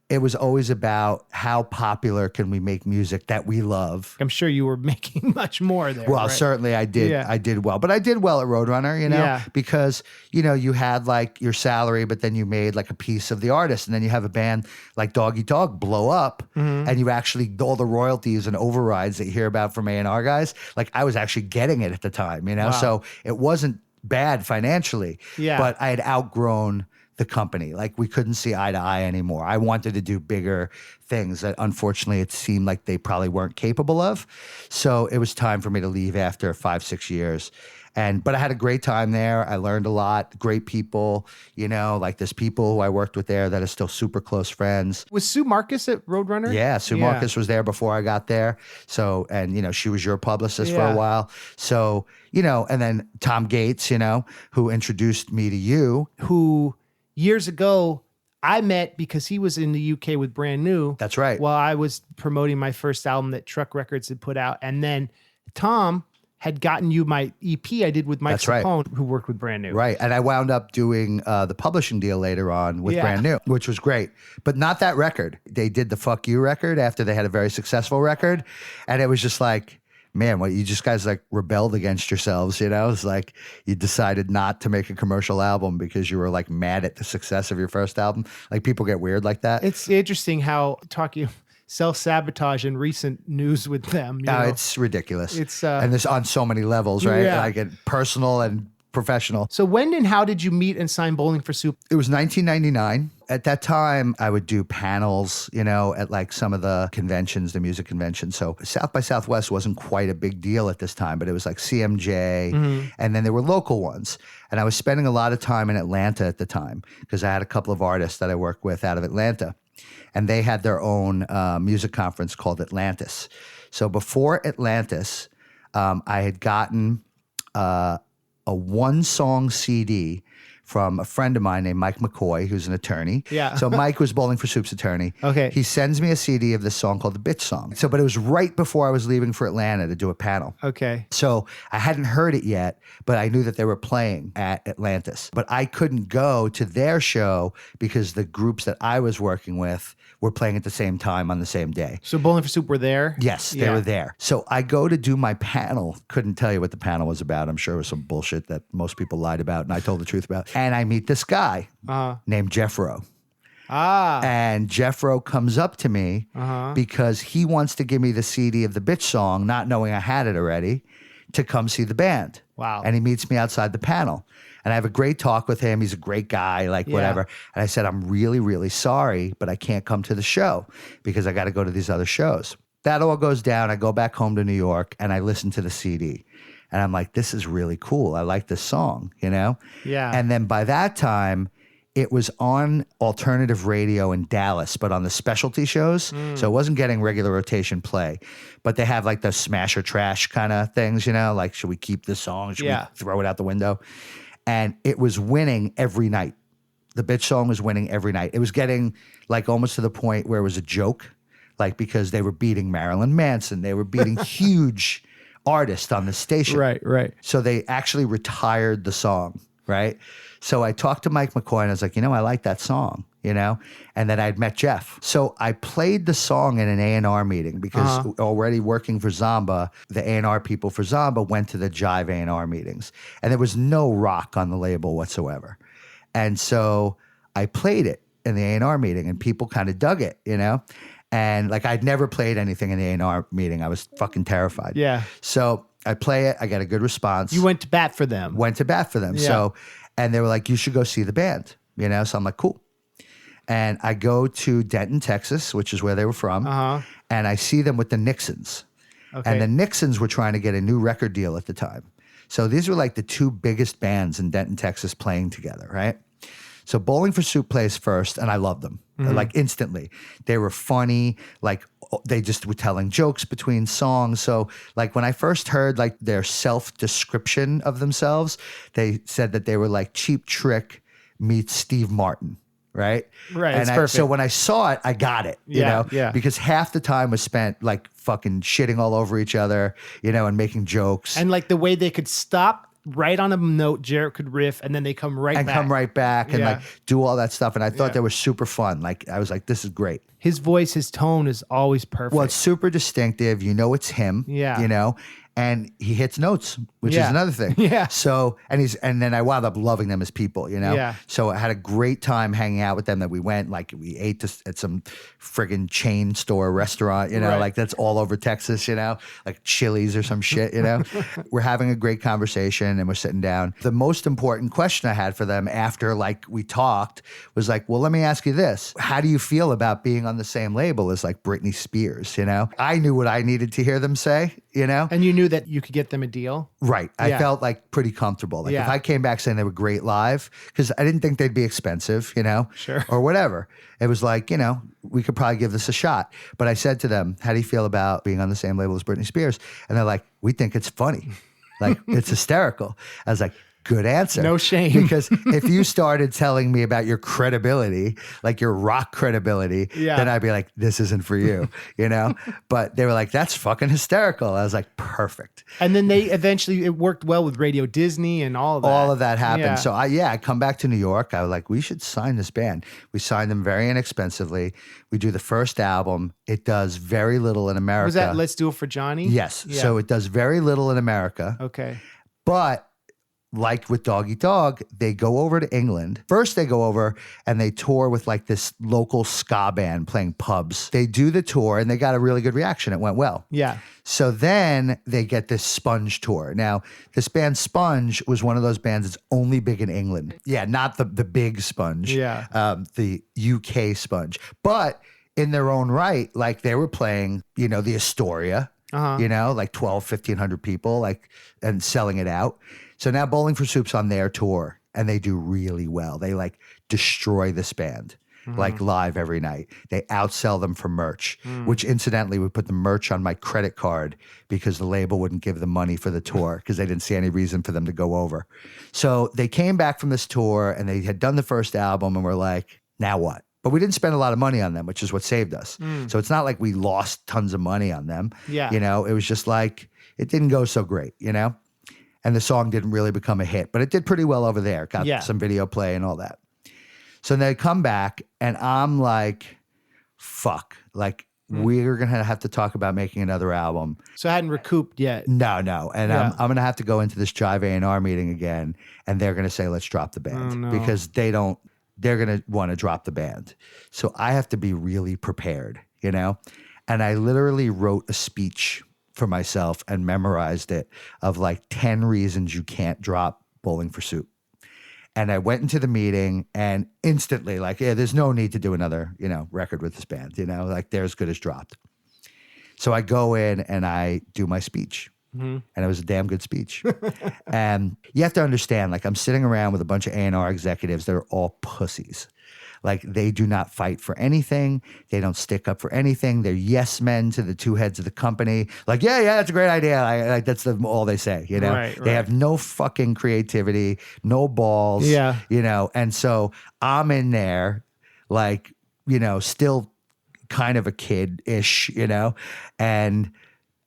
it was always about how popular can we make music that we love. I'm sure you were making much more there. Well, right? certainly I did. Yeah. I did well, but I did well at Roadrunner, because, you had like your salary, but then you made like a piece of the artist, and then you have a band like Doggy Dog blow up, and you actually, all the royalties and overrides that you hear about from A&R guys, like I was actually getting it at the time, Wow. So it wasn't bad financially, but I had outgrown the company. Like we couldn't see eye to eye anymore. I wanted to do bigger things that unfortunately it seemed like they probably weren't capable of. So it was time for me to leave after 5-6 years. But I had a great time there. I learned a lot. Great people, like there's people who I worked with there that are still super close friends. Was Sue Marcus at Roadrunner? Yeah, Sue Marcus was there before I got there. So, and she was your publicist for a while. So, and then Tom Gates, who introduced me to you. Who years ago I met because he was in the UK with Brand New. That's right. While I was promoting my first album that Truck Records had put out. And then Tom had gotten you my EP I did with Mike Sapone, who worked with Brand New. Right. And I wound up doing the publishing deal later on with Brand New, which was great. But not that record. They did the Fuck You record after they had a very successful record. And it was just like, man, what you just guys like rebelled against yourselves, It's like you decided not to make a commercial album because you were like mad at the success of your first album. Like people get weird like that. It's interesting how talking self-sabotage in recent news with them. It's ridiculous. It's and this on so many levels, right? Yeah. Like personal and professional. So when and how did you meet and sign Bowling for Soup? It was 1999. At that time, I would do panels, at like some of the conventions, the music conventions. So South by Southwest wasn't quite a big deal at this time, but it was like CMJ, and then there were local ones. And I was spending a lot of time in Atlanta at the time because I had a couple of artists that I worked with out of Atlanta. And they had their own music conference called Atlantis. So before Atlantis, I had gotten a one-song CD from a friend of mine named Mike McCoy, who's an attorney. Yeah. So Mike was Bowling for Soup's attorney. Okay. He sends me a CD of this song called The Bitch Song. But it was right before I was leaving for Atlanta to do a panel. Okay. So I hadn't heard it yet, but I knew that they were playing at Atlantis. But I couldn't go to their show because the groups that I was working with were playing at the same time on the same day. So Bowling for Soup were there? Yes, they were there. So I go to do my panel. Couldn't tell you what the panel was about. I'm sure it was some bullshit that most people lied about and I told the truth about. And I meet this guy named Jeffro. And Jeffro comes up to me because he wants to give me the CD of the Bitch Song, not knowing I had it already, to come see the band. Wow. And he meets me outside the panel. And I have a great talk with him. He's a great guy, whatever. And I said, I'm really, really sorry, but I can't come to the show because I got to go to these other shows. That all goes down. I go back home to New York and I listen to the CD. And I'm like, this is really cool. I like this song, Yeah. And then by that time, it was on alternative radio in Dallas, but on the specialty shows. So it wasn't getting regular rotation play. But they have like the smash or trash kind of things, like, should we keep this song? Should we throw it out the window? And it was winning every night. The Bitch Song was winning every night. It was getting like almost to the point where it was a joke, like because they were beating Marilyn Manson. They were beating huge artists on the station. Right. So they actually retired the song, right? So I talked to Mike McCoy and I was like, I like that song, And then I'd met Jeff. So I played the song in an A&R meeting because already working for Zomba, the A&R people for Zomba went to the Jive A&R meetings. And there was no rock on the label whatsoever. And so I played it in the A&R meeting and people kind of dug it, And like I'd never played anything in the A&R meeting. I was fucking terrified. Yeah. So I play it. I got a good response. You went to bat for them. Yeah. So, and they were like, you should go see the band, So I'm like, cool. And I go to Denton, Texas, which is where they were from. And I see them with the Nixons. Okay. And the Nixons were trying to get a new record deal at the time. So these were like the two biggest bands in Denton, Texas playing together, right? So Bowling for Soup plays first, and I loved them, like instantly. They were funny, like they just were telling jokes between songs. So like when I first heard like their self-description of themselves, they said that they were like Cheap Trick meets Steve Martin. Right. And perfect. So when I saw it, I got it, Yeah. because half the time was spent like fucking shitting all over each other, and making jokes. And like the way they could stop right on a note, Jarrett could riff, and then they come right back. And like do all that stuff. And I thought they were super fun. Like I was like, this is great. His voice, his tone is always perfect. Well, it's super distinctive. It's him. Yeah. And he hits notes, which is another thing. Yeah. So, and then I wound up loving them as people, Yeah. So I had a great time hanging out with them. That we went, like we ate at some friggin' chain store restaurant, like that's all over Texas, like Chili's or some shit, We're having a great conversation and we're sitting down. The most important question I had for them after like we talked was like, well, let me ask you this. How do you feel about being on the same label as like Britney Spears, I knew what I needed to hear them say. you know? And you knew that you could get them a deal? Right. I Yeah. felt like pretty comfortable. Like Yeah. if I came back saying they were great live, because I didn't think they'd be expensive, you know, Sure. or whatever. It was like, you know, we could probably give this a shot. But I said to them, how do you feel about being on the same label as Britney Spears? And they're like, we think it's funny. Like, it's hysterical. I was like, good answer. No shame. Because if you started telling me about your credibility, like your rock credibility, Yeah. then I'd be like, this isn't for you, you know? But they were like, that's fucking hysterical. I was like, perfect. And then they eventually, it worked well with Radio Disney and all of that. All of that happened. Yeah. So I come back to New York. I was like, we should sign this band. We signed them very inexpensively. We do the first album. It does very little in America. Was that Let's Do It for Johnny? Yes. Yeah. So it does very little in America. Okay. But like with Dog Eat Dog, they go over to England. First, they go over and they tour with like this local ska band playing pubs. They do the tour and they got a really good reaction. It went well. Yeah. So then they get this Sponge tour. Now, this band Sponge was one of those bands that's only big in England. Yeah, not the big Sponge. Yeah. The UK Sponge. But in their own right, like they were playing, you know, the Astoria, you know, like 1,500 people, like, and selling it out. So now Bowling for Soup's on their tour and they do really well. They like destroy this band, like live every night. They outsell them for merch, which incidentally we put the merch on my credit card because the label wouldn't give them money for the tour because they didn't see any reason for them to go over. So they came back from this tour and they had done the first album and we're like, now what? But we didn't spend a lot of money on them, which is what saved us. So it's not like we lost tons of money on them. Yeah. You know, it was just like, it didn't go so great, you know? And the song didn't really become a hit, but it did pretty well over there. Got some video play and all that. So they come back and I'm like, fuck, like we're going to have to talk about making another album. So I hadn't recouped yet. No. And I'm going to have to go into this JIVE A&R meeting again. And they're going to say, let's drop the band because they're going to want to drop the band. So I have to be really prepared, you know? And I literally wrote a speech for myself and memorized it of like 10 reasons you can't drop Bowling for Soup. And I went into the meeting and instantly like, yeah, there's no need to do another, you know, record with this band, you know, like they're as good as dropped. So I go in and I do my speech. And it was a damn good speech. And you have to understand, like I'm sitting around with a bunch of A&R executives that are all pussies. Like they do not fight for anything. They don't stick up for anything. They're yes men to the two heads of the company. Like, yeah, that's a great idea. Like that's all they say, you know? Right. They have no fucking creativity, no balls, you know? And so I'm in there like, you know, still kind of a kid-ish, you know? And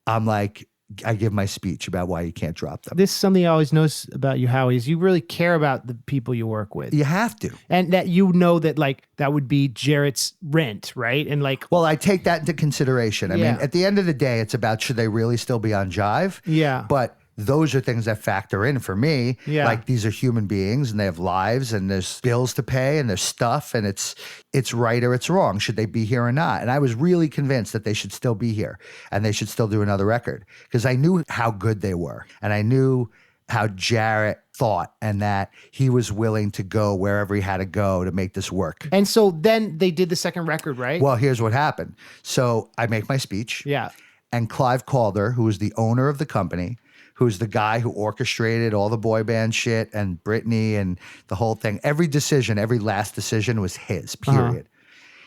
I'm like, I give my speech about why you can't drop them. This is something I always notice about you, Howie, is you really care about the people you work with. You have to. And that you know that like that would be Jarrett's rent, right? And like, well, I take that into consideration. I mean, at the end of the day, it's about should they really still be on JIVE? Yeah. But those are things that factor in for me. Yeah. Like these are human beings and they have lives and there's bills to pay and there's stuff and it's right or it's wrong. Should they be here or not? And I was really convinced that they should still be here and they should still do another record because I knew how good they were and I knew how Jarrett thought and that he was willing to go wherever he had to go to make this work. And so then they did the second record, right? Well, here's what happened. So I make my speech. Yeah. And Clive Calder, who was the owner of the company, who's the guy who orchestrated all the boy band shit and Britney and the whole thing. Every decision, every last decision was his, period.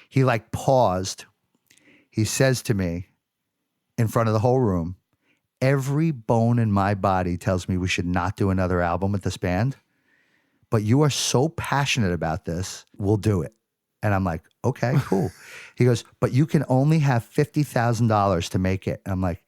He like paused. He says to me in front of the whole room, every bone in my body tells me we should not do another album with this band, but you are so passionate about this, we'll do it. And I'm like, okay, cool. He goes, but you can only have $50,000 to make it. And I'm like,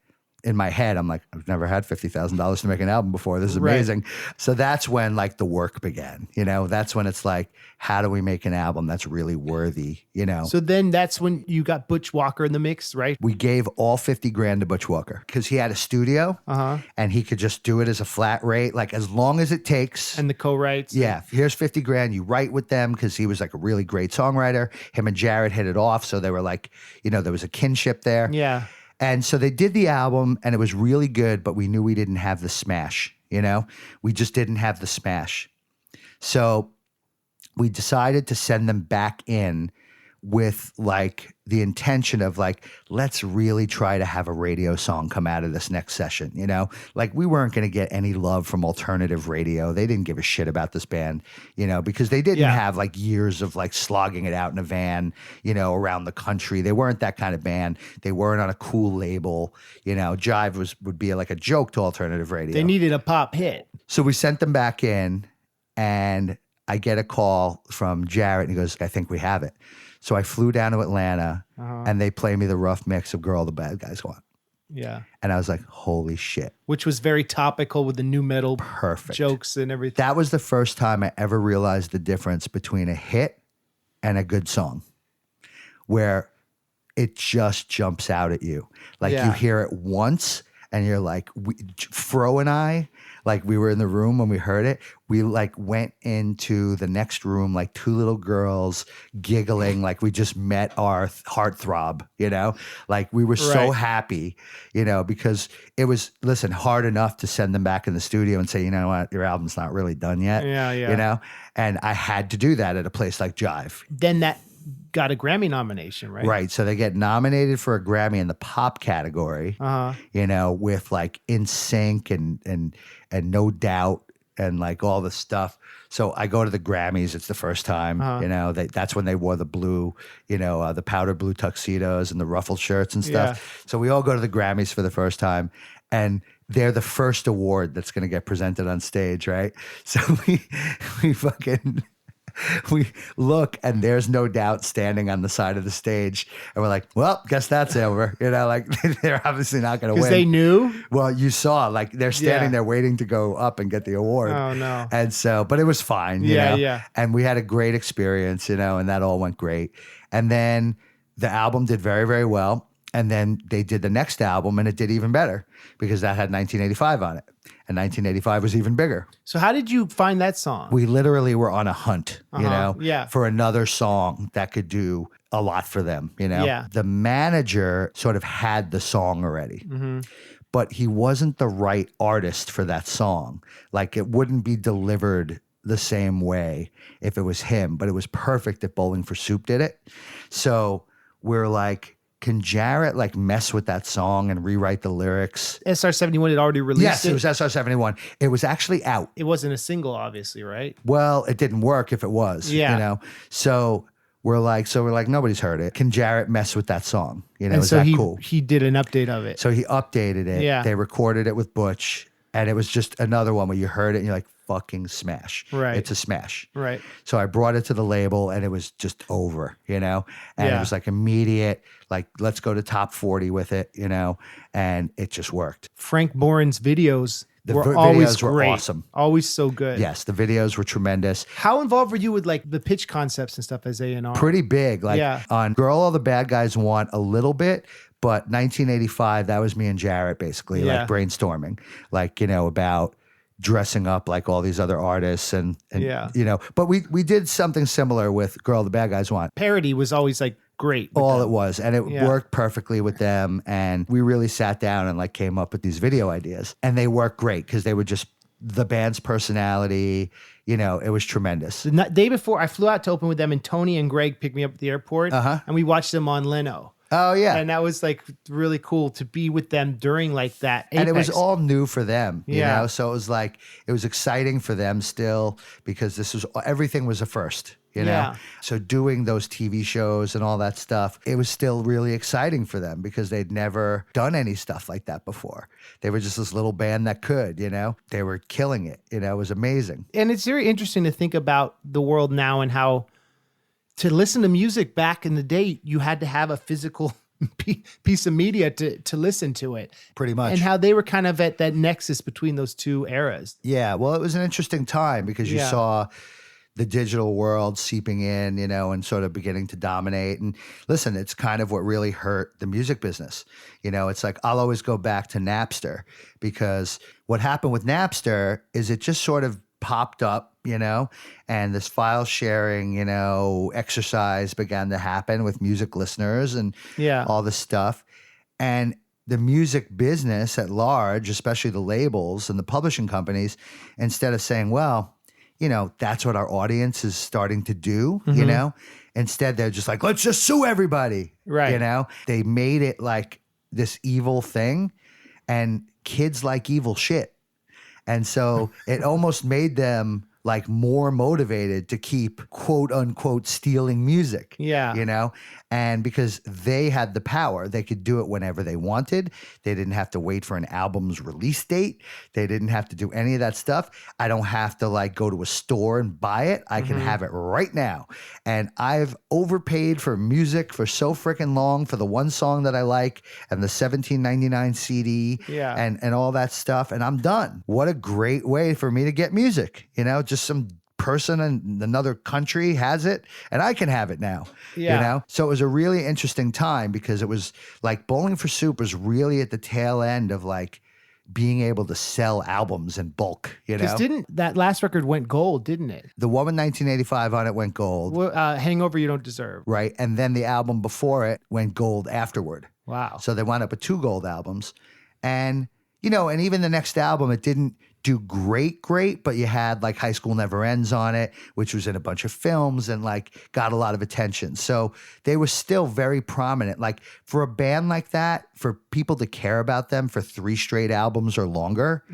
in my head, I'm like, I've never had $50,000 to make an album before. This is amazing. Right. So that's when like the work began, you know, that's when it's like, how do we make an album that's really worthy, you know? So then that's when you got Butch Walker in the mix, right? We gave all 50 grand to Butch Walker because he had a studio and he could just do it as a flat rate, like as long as it takes. And the co-writes. Yeah. Here's 50 grand. You write with them because he was like a really great songwriter. Him and Jarrett hit it off. So they were like, you know, there was a kinship there. Yeah. And so they did the album and it was really good, but we knew we didn't have the smash, you know? We just didn't have the smash. So we decided to send them back in with like the intention of like, let's really try to have a radio song come out of this next session, you know? Like we weren't going to get any love from alternative radio. They didn't give a shit about this band, you know, because they didn't have like years of like slogging it out in a van, you know, around the country. They weren't that kind of band. They weren't on a cool label, you know. Jive would be like a joke to alternative radio. They needed a pop hit. So we sent them back in, and I get a call from Jarrett, and he goes, I think we have it. So I flew down to Atlanta, and they play me the rough mix of Girl the Bad Guys Want. Yeah. And I was like, holy shit. Which was very topical with the new metal jokes and everything. That was the first time I ever realized the difference between a hit and a good song, where it just jumps out at you. Like you hear it once and you're like, Fro and I, like we were in the room when we heard it. We like went into the next room like two little girls giggling like we just met our heartthrob, you know? Like we were so happy, you know, because it was, listen, hard enough to send them back in the studio and say, you know what, your album's not really done yet. Yeah. You know? And I had to do that at a place like Jive. Then that got a Grammy nomination, right? Right. So they get nominated for a Grammy in the pop category, you know, with like In Sync and No Doubt and like all the stuff. So I go to the Grammys. It's the first time, you know, that's when they wore the blue, you know, the powder blue tuxedos and the ruffled shirts and stuff. Yeah. So we all go to the Grammys for the first time, and they're the first award that's going to get presented on stage, right? So we look, and there's No Doubt standing on the side of the stage, and we're like, well, guess that's over. You know, like they're obviously not going to win. Because they knew? Well, you saw, like they're standing there waiting to go up and get the award. Oh, no. And so, but it was fine. You know? And we had a great experience, you know, and that all went great. And then the album did very, very well. And then they did the next album, and it did even better because that had 1985 on it. And 1985 was even bigger. So how did you find that song? We literally were on a hunt, you know, for another song that could do a lot for them, you know. Yeah. The manager sort of had the song already, but he wasn't the right artist for that song. Like it wouldn't be delivered the same way if it was him, but it was perfect if Bowling for Soup did it. So we're like, can Jarrett like mess with that song and rewrite the lyrics? SR-71 had already released it? Yes, it was SR-71. It was actually out. It wasn't a single, obviously, right? Well, it didn't work if it was, you know? So we're like, nobody's heard it. Can Jarrett mess with that song? You know, and is so that cool? He did an update of it. So he updated it. Yeah. They recorded it with Butch, and it was just another one where you heard it and you're like, fucking smash. Right. It's a smash. Right. So I brought it to the label, and it was just over, you know? And it was like immediate, like, let's go to top 40 with it, you know? And it just worked. Frank Boren's videos were videos always were great. awesome. Always so good. Yes, the videos were tremendous. How involved were you with like the pitch concepts and stuff as A&R? Pretty big. Like on Girl All the Bad Guys Want a little bit, but 1985, that was me and Jarrett basically, like brainstorming, like, you know, about dressing up like all these other artists and you know, but we did something similar with Girl the Bad Guys Want. Parody was always like great. All it was, and it worked perfectly with them, and we really sat down and like came up with these video ideas, and they worked great because they were just the band's personality, you know. It was tremendous. The day before, I flew out to open with them, and Tony and Greg picked me up at the airport, and we watched them on Leno. Oh, yeah. And that was like really cool to be with them during like that Apex. And it was all new for them, you know? So it was like, it was exciting for them still because everything was a first, you know? So doing those TV shows and all that stuff, it was still really exciting for them because they'd never done any stuff like that before. They were just this little band that could, you know? They were killing it, you know? It was amazing. And it's very interesting to think about the world now and how to listen to music back in the day, you had to have a physical piece of media to listen to it. Pretty much. And how they were kind of at that nexus between those two eras. Yeah, well, it was an interesting time because you saw the digital world seeping in, you know, and sort of beginning to dominate. And listen, it's kind of what really hurt the music business. You know, it's like I'll always go back to Napster because what happened with Napster is it just sort of popped up, you know, and this file sharing, you know, exercise began to happen with music listeners and all this stuff. And the music business at large, especially the labels and the publishing companies, instead of saying, well, you know, that's what our audience is starting to do, you know, Instead, they're just like, let's just sue everybody. Right. You know, they made it like this evil thing, and kids like evil shit. And so it almost made them like more motivated to keep quote unquote stealing music. Yeah. You know, and because they had the power, they could do it whenever they wanted. They didn't have to wait for an album's release date. They didn't have to do any of that stuff. I don't have to like go to a store and buy it. I can have it right now. And I've overpaid for music for so freaking long for the one song that I like and the $17.99 CD and all that stuff. And I'm done. What a great way for me to get music. You know, just some person in another country has it and I can have it now. You know? So it was a really interesting time because it was like Bowling for Soup was really at the tail end of like being able to sell albums in bulk, you know? Because didn't that last record went gold, didn't it? The one with 1985 on it went gold. Well, Hangover You Don't Deserve. Right. And then the album before it went gold afterward. Wow. So they wound up with 2 gold albums. And, you know, and even the next album, it didn't do great, but you had like High School Never Ends on it, which was in a bunch of films and like got a lot of attention. So they were still very prominent. Like for a band like that, for people to care about them for 3 straight albums or longer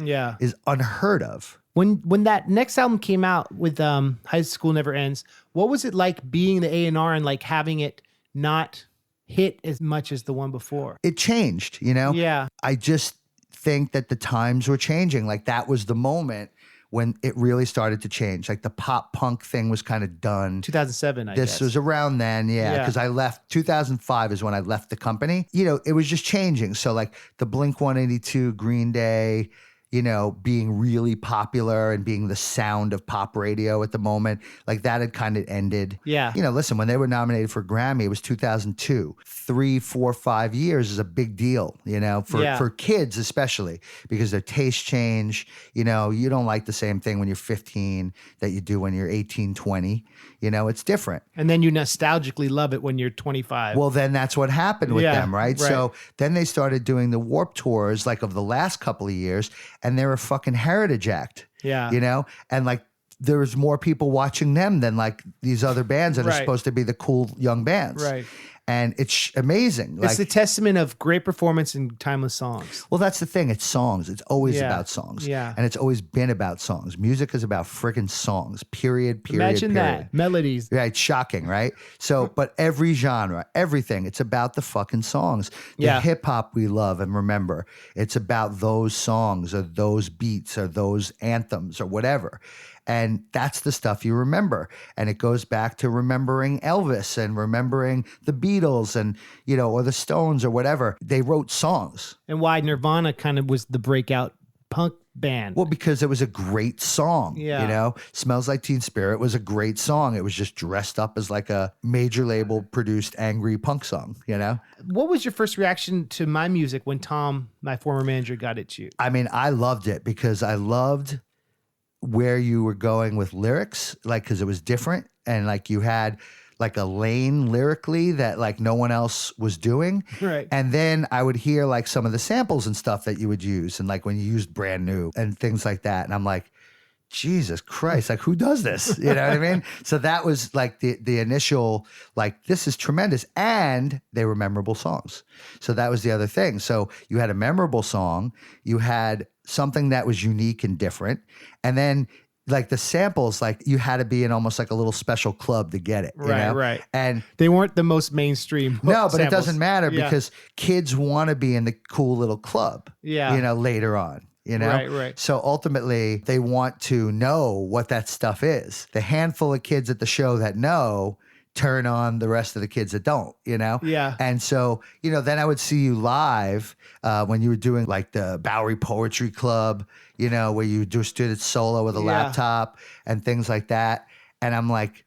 is unheard of. When that next album came out with High School Never Ends, what was it like being the A&R and like having it not hit as much as the one before? It changed, you know? Yeah. I just think that the times were changing. Like that was the moment when it really started to change. Like the pop punk thing was kind of done. 2007, I guess. This was around then, because I left, 2005 is when I left the company. You know, it was just changing. So like the Blink-182, Green Day, you know, being really popular and being the sound of pop radio at the moment, like that had kind of ended. Yeah. You know, listen, when they were nominated for Grammy, it was 2002. 3, 4, 5 years is a big deal, you know, for kids especially, because their tastes change. You know, you don't like the same thing when you're 15 that you do when you're 18, 20. You know, it's different. And then you nostalgically love it when you're 25. Well, then that's what happened with them, right? So then they started doing the Warped Tours like of the last couple of years, and they were fucking heritage act. Yeah. You know? And like there was more people watching them than like these other bands that are supposed to be the cool young bands. Right. And it's amazing. It's a testament of great performance and timeless songs. Well, that's the thing. It's songs. It's always about songs. Yeah. And it's always been about songs. Music is about friggin' songs. Period. Imagine that. Melodies. Yeah, it's shocking, right? So, but every genre, everything, it's about the fucking songs. The hip hop we love and remember, it's about those songs or those beats or those anthems or whatever. And that's the stuff you remember. And it goes back to remembering Elvis and remembering the Beatles and, you know, or the Stones or whatever. They wrote songs. And why Nirvana kind of was the breakout punk band. Well, because it was a great song. Yeah. You know, Smells Like Teen Spirit was a great song. It was just dressed up as like a major label produced angry punk song, you know? What was your first reaction to my music when Tom, my former manager, got it to you? I mean, I loved it because I loved where you were going with lyrics, like, because it was different. And like you had like a lane lyrically that like no one else was doing. Right. And then I would hear like some of the samples and stuff that you would use. And like when you used Brand New and things like that. And I'm like, Jesus Christ, like who does this? You know what I mean? So that was like the initial, like, this is tremendous. And they were memorable songs. So that was the other thing. So you had a memorable song, you had something that was unique and different. And then like the samples, like you had to be in almost like a little special club to get it. You know? Right. And they weren't the most mainstream. No, but samples. it doesn't matter because kids want to be in the cool little club, you know, later on. You know? Right. So ultimately, they want to know what that stuff is. The handful of kids at the show that know turn on the rest of the kids that don't, you know? Yeah. And so, you know, then I would see you live when you were doing like the Bowery Poetry Club, you know, where you just did it solo with a laptop and things like that. And I'm like,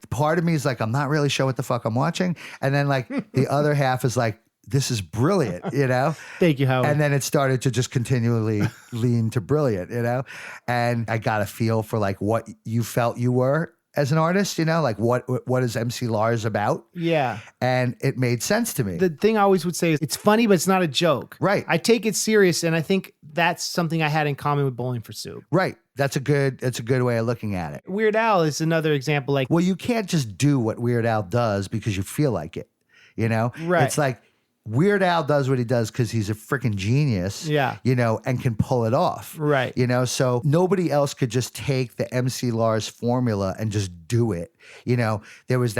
part of me is like, I'm not really sure what the fuck I'm watching. And then like the other half is like, this is brilliant, you know? Thank you, Howie. And then it started to just continually lean to brilliant, you know? And I got a feel for like what you felt you were as an artist, you know, like what is MC Lars about? Yeah. And it made sense to me. The thing I always would say is it's funny, but it's not a joke. Right. I take it serious, and I think that's something I had in common with Bowling for Soup. Right. That's a good way of looking at it. Weird Al is another example. Like, Well, you can't just do what Weird Al does because you feel like it. You know? Right. It's like Weird Al does what he does because he's a freaking genius, Yeah. you know, and can pull it off. Right. You know, so nobody else could just take the MC Lars formula and just do it. You know, there was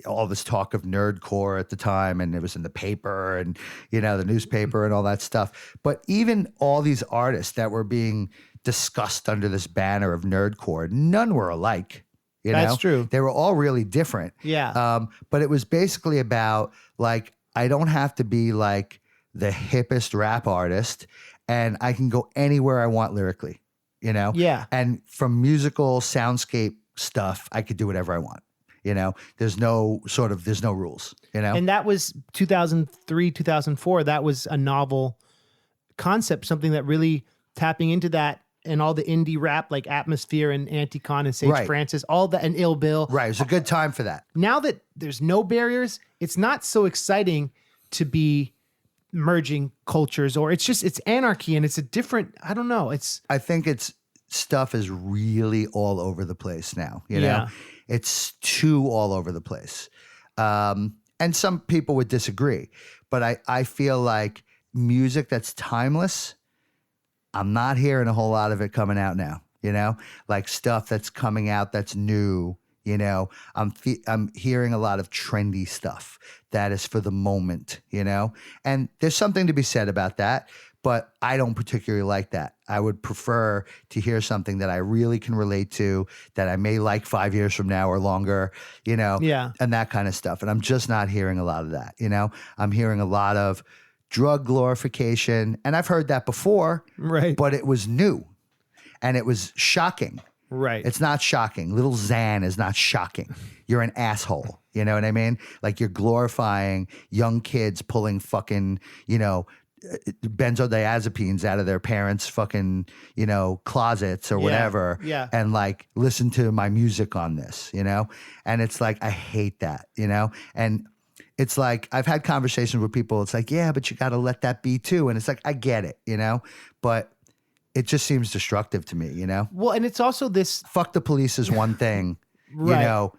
all this talk of nerdcore at the time, and it was in the paper and, you know, the newspaper and all that stuff. But even all these artists that were being discussed under this banner of nerdcore, none were alike. You know? That's true. They were all really different. Yeah. But it was basically about like, I don't have to be like the hippest rap artist, and I can go anywhere I want lyrically, you know? Yeah. And from musical soundscape stuff, I could do whatever I want. You know, there's no rules, you know? And that was 2003, 2004. That was a novel concept, something that really tapping into that and all the indie rap like Atmosphere and Anticon and Sage Right. Francis, all that, and Ill Bill. Right. It was a good time for that. Now that there's no barriers, it's not so exciting to be merging cultures, or it's anarchy, and it's a different, I don't know. I think stuff is really all over the place now. You Yeah. know, it's too all over the place. And some people would disagree, but I feel like music that's timeless, I'm not hearing a whole lot of it coming out now, you know, like stuff that's coming out that's new, you know, I'm hearing a lot of trendy stuff that is for the moment, you know, and there's something to be said about that, but I don't particularly like that. I would prefer to hear something that I really can relate to, that I may like 5 years from now or longer, you know, Yeah. and that kind of stuff. And I'm just not hearing a lot of that, you know, I'm hearing a lot of drug glorification, and I've heard that before, Right. but it was new and it was shocking. Right. It's not shocking. Little Xan is not shocking. You're an asshole. You know what I mean? Like, you're glorifying young kids pulling fucking, you know, benzodiazepines out of their parents' fucking, you know, closets or whatever. Yeah. And like, listen to my music on this, you know? And it's like, I hate that, you know? And it's like, I've had conversations with people. It's like, yeah, but you got to let that be too. And it's like, I get it, you know, but it just seems destructive to me, you know? Well, and it's also this. Fuck the police is one thing, Right. you know,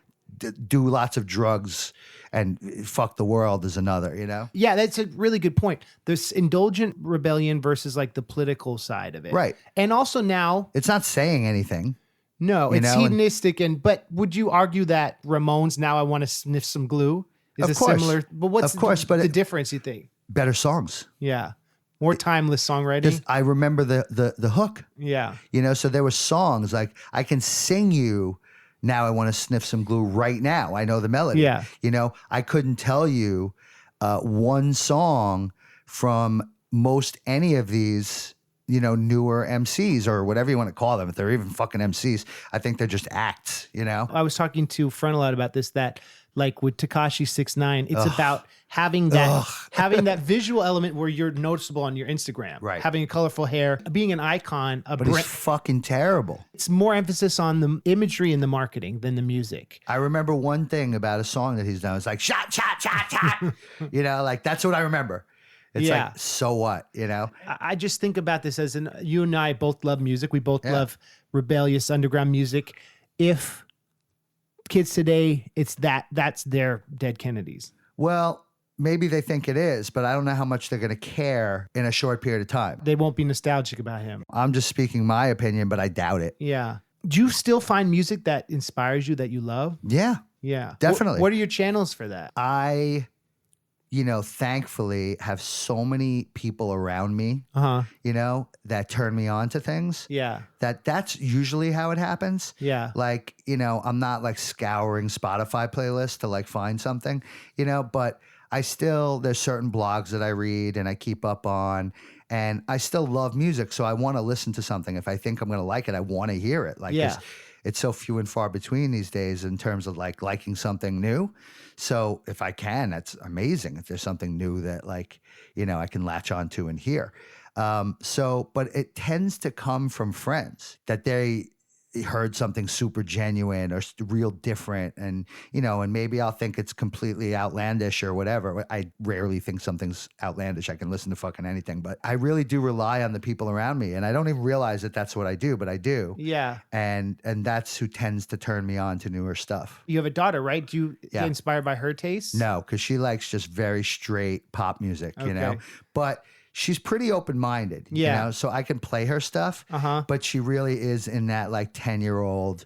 do lots of drugs and fuck the world is another, you know? Yeah, that's a really good point. This indulgent rebellion versus like the political side of it. Right. And also now, It's not saying anything. no, You it's know, and- hedonistic. But would you argue that Ramones, Now I Want to Sniff Some Glue, is Of a course. similar? But what's Of course, but the it- difference, you think? Better songs. Yeah. More timeless songwriting. I remember the hook, Yeah. you know? So there were songs like, I can sing you Now I Want to Sniff Some Glue right now. I know the melody. Yeah. You know, I couldn't tell you one song from most any of these, you know, newer MCs or whatever you want to call them. If they're even fucking MCs, I think they're just acts, you know? I was talking to Frontal out about this, that like with Tekashi 6ix9ine, it's about having that visual element where you're noticeable on your Instagram. Right. Having a colorful hair, being an icon, But he's fucking terrible. it's more emphasis on the imagery and the marketing than the music. I remember one thing about a song that he's done. It's like, shot, shot, shot, shot. You know, like, that's what I remember. It's Yeah. like, so what, you know? I just think about this as you and I both love music. We both love rebellious underground music. If kids today, that's their Dead Kennedys. Well, maybe they think it is, but I don't know how much they're going to care in a short period of time. They won't be nostalgic about him. I'm just speaking my opinion, but I doubt it. Yeah. Do you still find music that inspires you, that you love? Yeah, Yeah. Definitely. What are your channels for that? I, you know, thankfully have so many people around me, Uh-huh. you know, that turn me on to things. Yeah. That's usually how it happens. Yeah. Like, you know, I'm not like scouring Spotify playlists to like find something, you know, but there's certain blogs that I read and I keep up on, and I still love music. So I want to listen to something. If I think I'm going to like it, I want to hear it. Like, Yeah. it's so few and far between these days in terms of like liking something new. So if I can, that's amazing. If there's something new that like, you know, I can latch onto and hear. But it tends to come from friends that heard something super genuine or real different, and and maybe I'll think it's completely outlandish or whatever. I rarely think something's outlandish. I can listen to fucking anything, but I really do rely on the people around me, and I don't even realize that that's what I do, but I do. Yeah. And that's who tends to turn me on to newer stuff. You have a daughter, right? Do you get inspired by her taste? No, because she likes just very straight pop music, but she's pretty open-minded, so I can play her stuff, but she really is in that like 10-year-old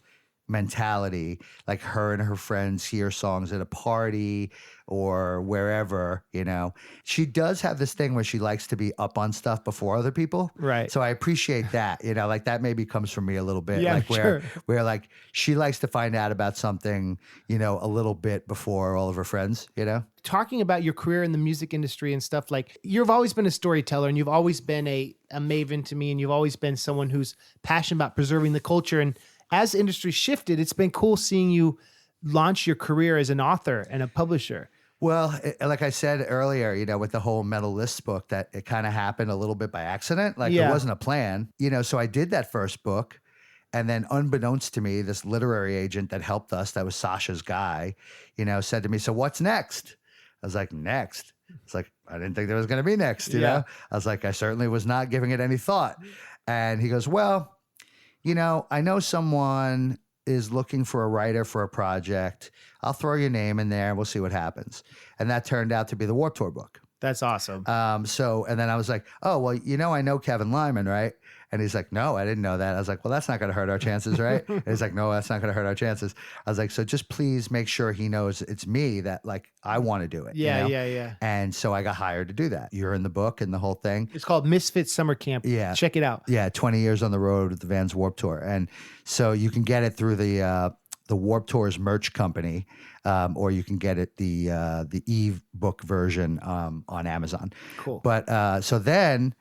mentality. Like her and her friends hear songs at a party or wherever, She does have this thing where she likes to be up on stuff before other people. Right. So I appreciate that, like that maybe comes from me a little bit. Yeah, like sure. where like she likes to find out about something, a little bit before all of her friends, Talking about your career in the music industry and stuff, like you've always been a storyteller and you've always been a maven to me, and you've always been someone who's passionate about preserving the culture. And as the industry shifted, it's been cool seeing you launch your career as an author and a publisher. Well, like I said earlier, with the whole Metal Lists book, that it kind of happened a little bit by accident. Like it wasn't a plan, so I did that first book. And then unbeknownst to me, this literary agent that helped us, that was Sasha's guy, said to me, "So what's next?" I was like, "Next?" It's like, I didn't think there was going to be next, you know? I was like, I certainly was not giving it any thought. And he goes, "Well, I know someone is looking for a writer for a project. I'll throw your name in there and we'll see what happens." And that turned out to be the Warped Tour book. That's awesome. And then I was like, "Oh, well, I know Kevin Lyman, right?" And he's like, "No, I didn't know that." I was like, "Well, that's not going to hurt our chances, right?" And he's like, "No, that's not going to hurt our chances." I was like, "So just please make sure he knows it's me, that like I want to do it." Yeah. And so I got hired to do that. You're in the book and the whole thing. It's called Misfits Summer Camp. Yeah. Check it out. Yeah, 20 years on the road with the Vans Warped Tour. And so you can get it through the Warped Tour's merch company, or you can get it the e-book version on Amazon. Cool. But so then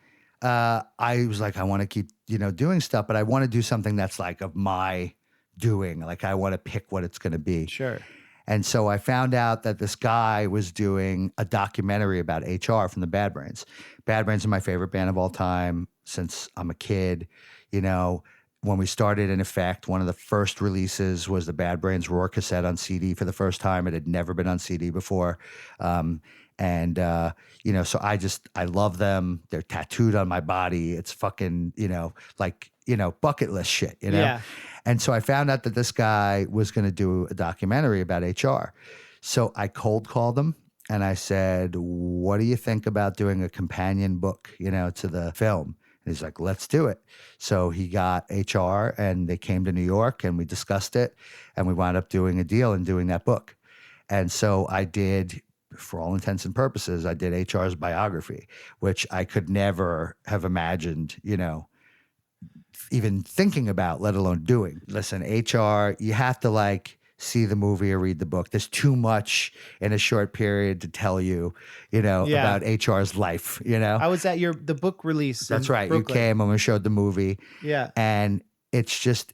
I was like, I want to keep doing stuff, but I want to do something that's like of my doing. Like I want to pick what it's going to be. Sure. And so I found out that this guy was doing a documentary about HR from the Bad Brains. Bad Brains are my favorite band of all time since I'm a kid. When we started in Effect, one of the first releases was the Bad Brains Roar cassette on CD for the first time. It had never been on CD before. So I love them. They're tattooed on my body. It's fucking, bucket list shit, Yeah. And so I found out that this guy was going to do a documentary about HR. So I cold called him and I said, "What do you think about doing a companion book, to the film?" And he's like, "Let's do it." So he got HR and they came to New York and we discussed it and we wound up doing a deal and doing that book. And so I did, for all intents and purposes, I did HR's biography, which I could never have imagined, even thinking about, let alone doing. Listen, HR, you have to like see the movie or read the book. There's too much in a short period to tell you, about HR's life, I was at the book release. That's right. Brooklyn. You came and we showed the movie. Yeah. And it's just,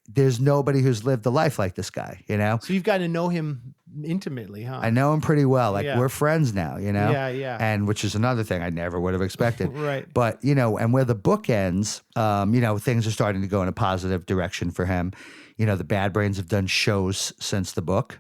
there's nobody who's lived a life like this guy, So you've gotten to know him intimately, huh? I know him pretty well. Like we're friends now, Yeah. And which is another thing I never would have expected. Right. But, and where the book ends, things are starting to go in a positive direction for him. The Bad Brains have done shows since the book.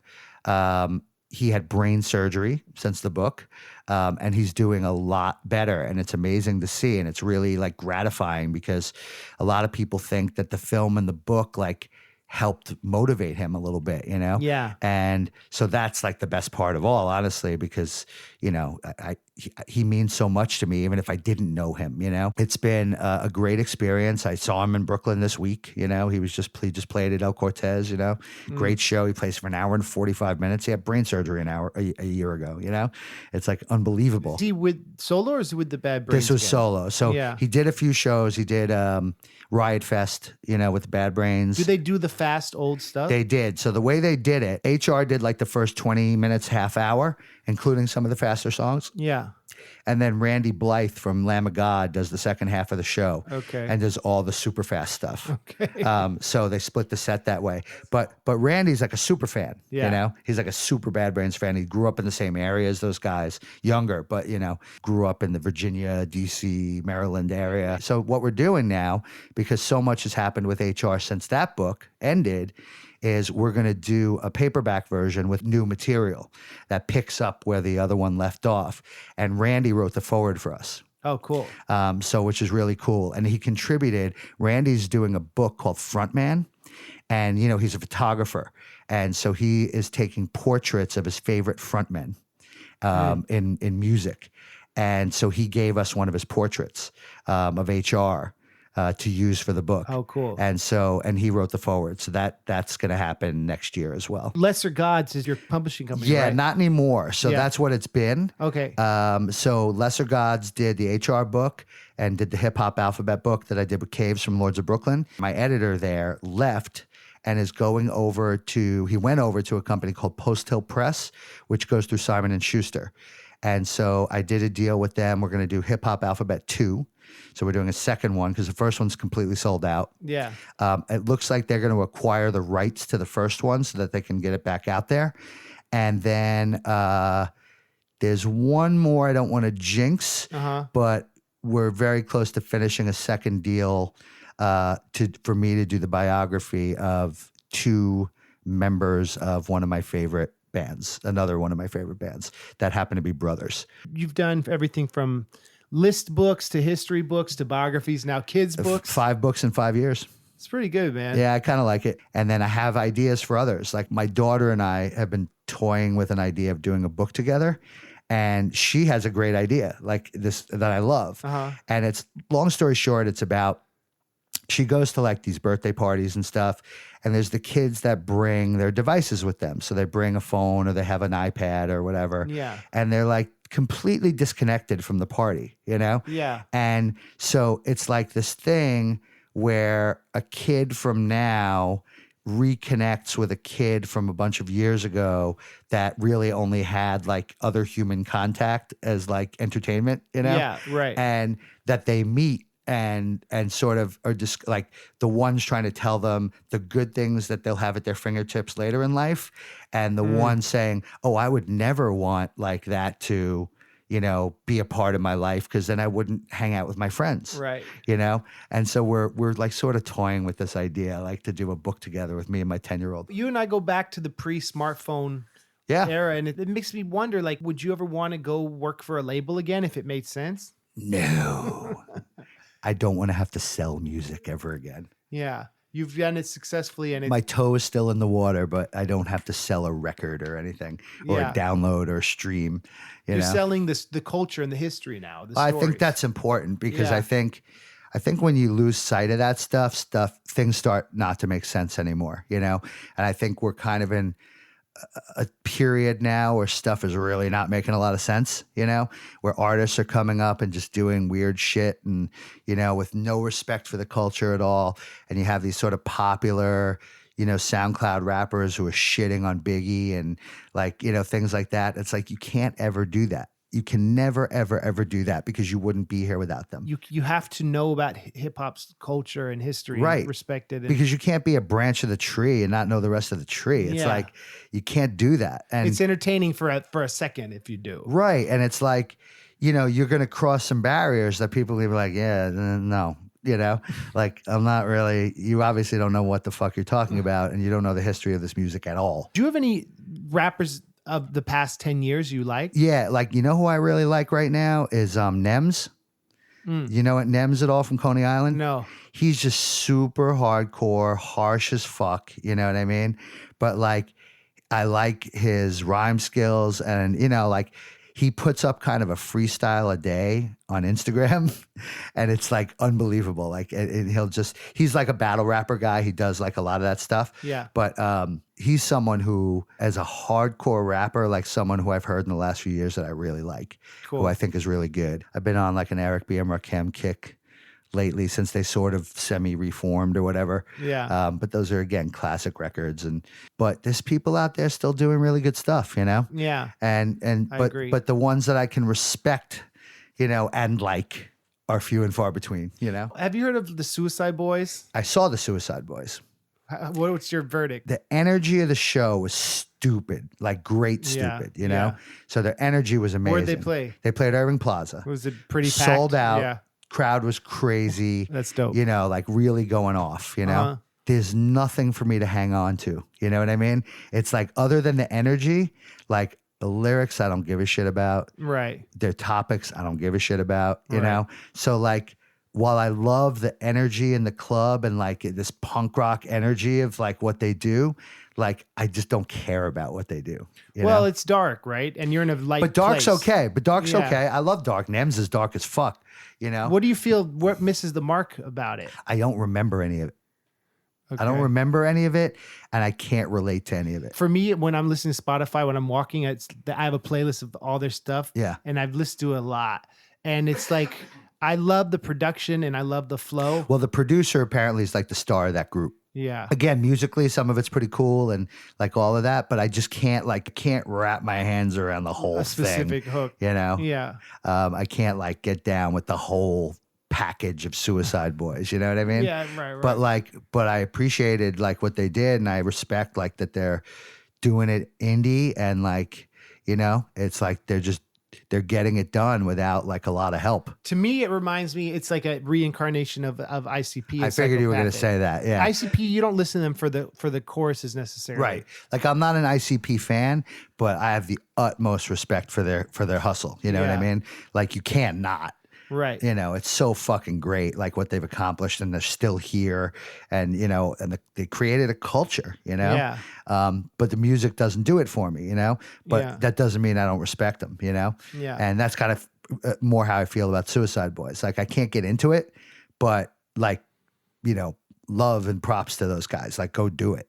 He had brain surgery since the book. And he's doing a lot better. And it's amazing to see. And it's really like gratifying because a lot of people think that the film and the book like helped motivate him a little bit, Yeah. And so that's like the best part of all, honestly, because, he means so much to me, even if I didn't know him, It's been a great experience. I saw him in Brooklyn this week, he just played at El Cortez, Great show. He plays for an hour and 45 minutes. He had brain surgery a year ago, It's like unbelievable. Is he with solo or is he with the Bad Brains? This was solo. So he did a few shows. He did Riot Fest, with the Bad Brains. Do they do the fast old stuff? They did. So the way they did it, HR did like the first 20 minutes, half hour, including some of the faster songs. Yeah. And then Randy Blythe from Lamb of God does the second half of the show. Okay. And does all the super fast stuff. Okay. So they split the set that way. But Randy's like a super fan. Yeah. You know, he's like a super Bad Brains fan. He grew up in the same area as those guys, younger, but you know, grew up in the Virginia, DC, Maryland area. So what we're doing now, because so much has happened with HR since that book ended, is we're going to do a paperback version with new material that picks up where the other one left off. And Randy wrote the forward for us. Oh, cool. So which is really cool. And he contributed. Randy's doing a book called Frontman. And, you know, he's a photographer. And so he is taking portraits of his favorite frontmen in music. And so he gave us one of his portraits of HR. To use for the book. Oh, cool. And he wrote the forward. So that's going to happen next year as well. Lesser Gods is your publishing company, Yeah, right? not anymore. So that's what it's been. Okay. So Lesser Gods did the HR book and did the hip hop alphabet book that I did with Caves from Lords of Brooklyn. My editor there left and is he went over to a company called Post Hill Press, which goes through Simon and Schuster. And so I did a deal with them. We're going to do Hip Hop Alphabet 2. So we're doing a second one because the first one's completely sold out. Yeah. It looks like they're going to acquire the rights to the first one so that they can get it back out there. And then there's one more I don't want to jinx, but we're very close to finishing a second deal for me to do the biography of 2 members of one of my favorite bands, another one of my favorite bands that happen to be brothers. You've done everything from list books to history books to biographies, now kids books. 5 books in 5 years. It's pretty good, man. Yeah, I kind of like it. And then I have ideas for others. Like my daughter and I have been toying with an idea of doing a book together. And she has a great idea like this that I love. And it's, long story short, it's about, she goes to like these birthday parties and stuff. And there's the kids that bring their devices with them. So they bring a phone or they have an iPad or whatever. Yeah. And they're like completely disconnected from the party, you know? Yeah. And so it's like this thing where a kid from now reconnects with a kid from a bunch of years ago that really only had like other human contact as like entertainment, you know? Yeah, right. And that they meet and sort of are just like the ones trying to tell them the good things that they'll have at their fingertips later in life. And the one saying, oh, I would never want like that to, you know, be a part of my life because then I wouldn't hang out with my friends. Right. You know? And so we're like sort of toying with this idea, like to do a book together with me and my 10-year-old. You and I go back to the pre-smartphone era, and it makes me wonder, like, would you ever want to go work for a label again if it made sense? No. I don't want to have to sell music ever again. Yeah. You've done it successfully, and my toe is still in the water, but I don't have to sell a record or anything, or download or stream. You're selling the culture and the history now. I think that's important because I think when you lose sight of that stuff, things start not to make sense anymore. You know, and I think we're kind of in a period now where stuff is really not making a lot of sense, you know, where artists are coming up and just doing weird shit and, you know, with no respect for the culture at all. And you have these sort of popular, you know, SoundCloud rappers who are shitting on Biggie and like, you know, things like that. It's like, you can't ever do that. You can never, ever, ever do that because you wouldn't be here without them. You have to know about hip hop's culture and history, right? And respect it, because you can't be a branch of the tree and not know the rest of the tree. It's like you can't do that. And it's entertaining for a second if you do. Right, and it's like, you know, you're going to cross some barriers that people will be like, yeah, no. You know, like I'm not really, you obviously don't know what the fuck you're talking about and you don't know the history of this music at all. Do you have any rappers of the past 10 years you like? Yeah, like, you know who I really like right now is Nems. You know what Nems at all from Coney Island? No. He's just super hardcore, harsh as fuck, you know what I mean? But like, I like his rhyme skills and, you know, like he puts up kind of a freestyle a day on Instagram and it's like unbelievable. Like, and he's like a battle rapper guy. He does like a lot of that stuff. Yeah. But he's someone who, as a hardcore rapper, like someone who I've heard in the last few years that I really like, who I think is really good. I've been on like an Eric B. and Rakim kick lately since they sort of semi-reformed or whatever. Yeah. But those are, again, classic records. But there's people out there still doing really good stuff, you know? Yeah. But the ones that I can respect and like are few and far between, Have you heard of the Suicide Boys? I saw the Suicide Boys. What's your verdict? The energy of the show was stupid, like great stupid, So their energy was amazing. Where'd they play? They played Irving Plaza. Was it pretty packed? Sold out. Yeah. Crowd was crazy. That's dope. Like really going off, There's nothing for me to hang on to. You know what I mean? It's like, other than the energy, like the lyrics, I don't give a shit about. Right. Their topics, I don't give a shit about, you know? So like, while I love the energy in the club and like this punk rock energy of like what they do, like I just don't care about what they do. Well, it's dark, right? And you're in a light But dark's place. okay. Okay. I love dark. Nems is dark as fuck, What do you feel, what misses the mark about it? I don't remember any of it. Okay. I don't remember any of it, and I can't relate to any of it. For me, when I'm listening to Spotify, when I'm walking, I have a playlist of all their stuff. Yeah. And I've listened to a lot. And it's like, I love the production and I love the flow. Well, the producer apparently is like the star of that group. Yeah. Again, musically, some of it's pretty cool and like all of that, but I just can't wrap my hands around the whole a specific thing, hook. Yeah. I can't like get down with the whole package of Suicide Boys. You know what I mean? Yeah, right. But I appreciated like what they did, and I respect like that they're doing it indie, and like, it's like they're getting it done without like a lot of help. To me, it reminds me, it's like a reincarnation of ICP. I figured you were going to say that. Yeah. ICP, you don't listen to them for the choruses necessarily. Right. Like I'm not an ICP fan, but I have the utmost respect for their hustle. You know what I mean? Like you can't not. Right. It's so fucking great, like what they've accomplished, and they're still here, and they created a culture, Yeah. But the music doesn't do it for me, but that doesn't mean I don't respect them, Yeah. And that's kind of more how I feel about Suicide Boys. Like I can't get into it, but like, love and props to those guys. Like go do it,